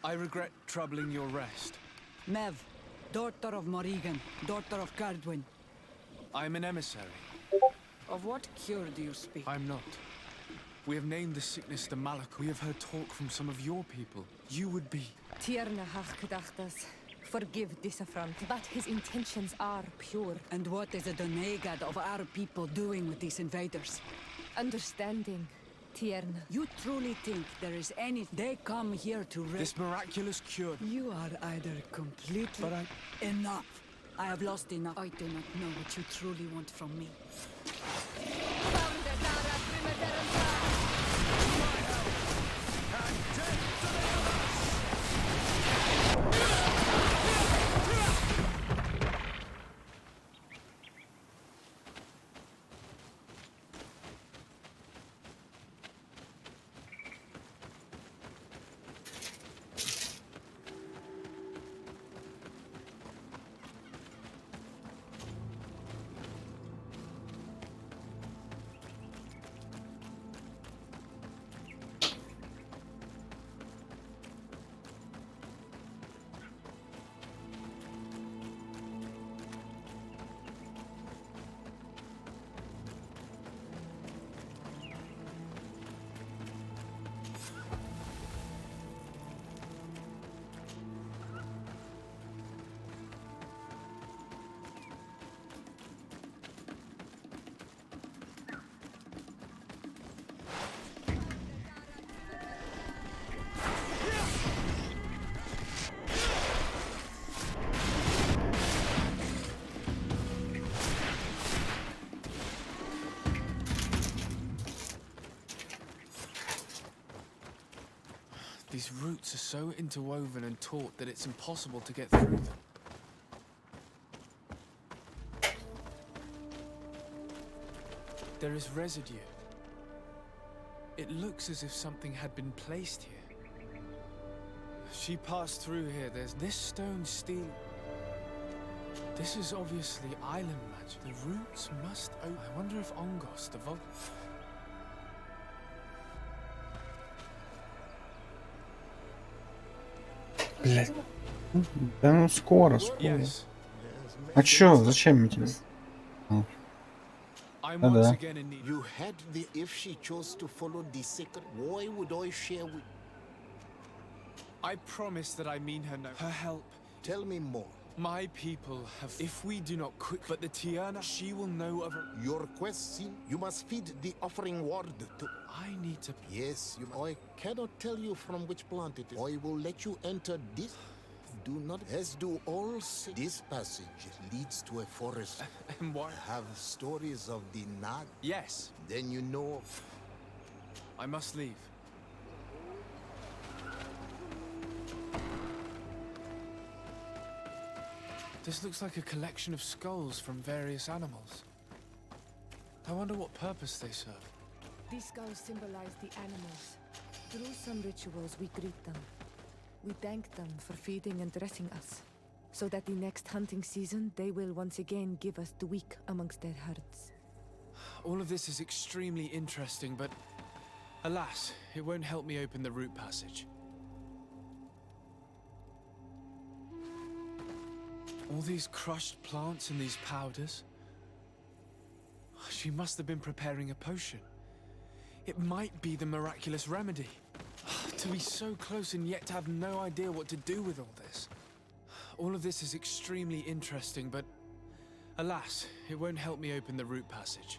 I regret troubling your rest. Mev, daughter of Morrigan, daughter of Cardwin. I am an emissary. Of what cure do you speak? I'm not. We have named the sickness the Malak. We have heard talk from some of your people. You would be... Tierna Hachkedachtas. Forgive this affront, but his intentions are pure. And what is a Donegad of our people doing with these invaders? Understanding. Tierna. You truly think there is any... They come here to... This miraculous cure. You are either completely... But I... Enough! I have lost enough. I do not know what you truly want from me. These roots are so interwoven and taut that it's impossible to get through them. There is residue. It looks as if something had been placed here. She passed through here. There's this stone steel. This is obviously island magic. The roots must open. I wonder if Ongos, the Блять. Да ну скоро. Yes. А чё? Зачем мне тебе? Да. You had the... If she chose to follow the secret, why would I share with... I promise that I mean her no. Her help. Tell me more. My people have... If we do not quick... But the Tierna, she will know of her... Your question, you must feed the offering word to... I need to... Yes, I cannot tell you from which plant it is. I will let you enter this. Do not... As do all... This passage leads to a forest. And what? Have stories of the Nag? Yes. Then you know... I must leave. This looks like a collection of skulls from various animals. I wonder what purpose they serve. These skulls symbolize the animals. Through some rituals, we greet them. We thank them for feeding and dressing us, so that the next hunting season, they will once again give us the weak amongst their herds. All of this is extremely interesting, but alas, it won't help me open the root passage. All these crushed plants and these powders. She must have been preparing a potion. It might be the miraculous remedy. To be so close and yet to have no idea what to do with all this. All of this is extremely interesting, but alas, it won't help me open the root passage.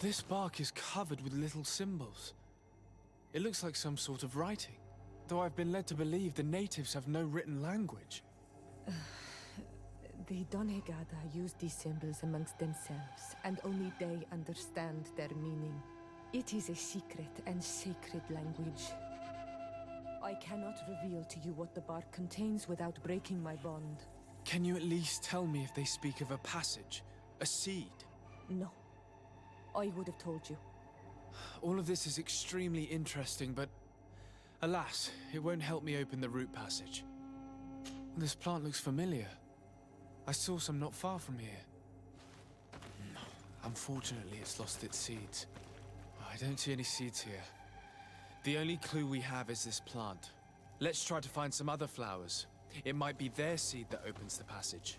This bark is covered with little symbols. It looks like some sort of writing. Though I've been led to believe the natives have no written language. The Donegada use these symbols amongst themselves, and only they understand their meaning. It is a secret and sacred language. I cannot reveal to you what the bark contains without breaking my bond. Can you at least tell me if they speak of a passage? A seed? No. I would have told you. All of this is extremely interesting, but alas, it won't help me open the root passage. This plant looks familiar. I saw some not far from here. Unfortunately, it's lost its seeds. I don't see any seeds here. The only clue we have is this plant. Let's try to find some other flowers. It might be their seed that opens the passage.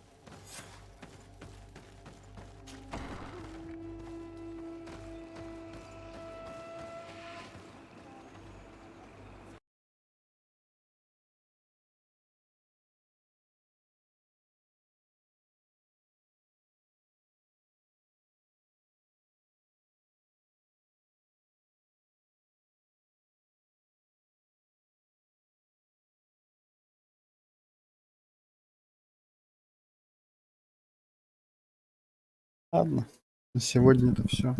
Ладно, на сегодня это все.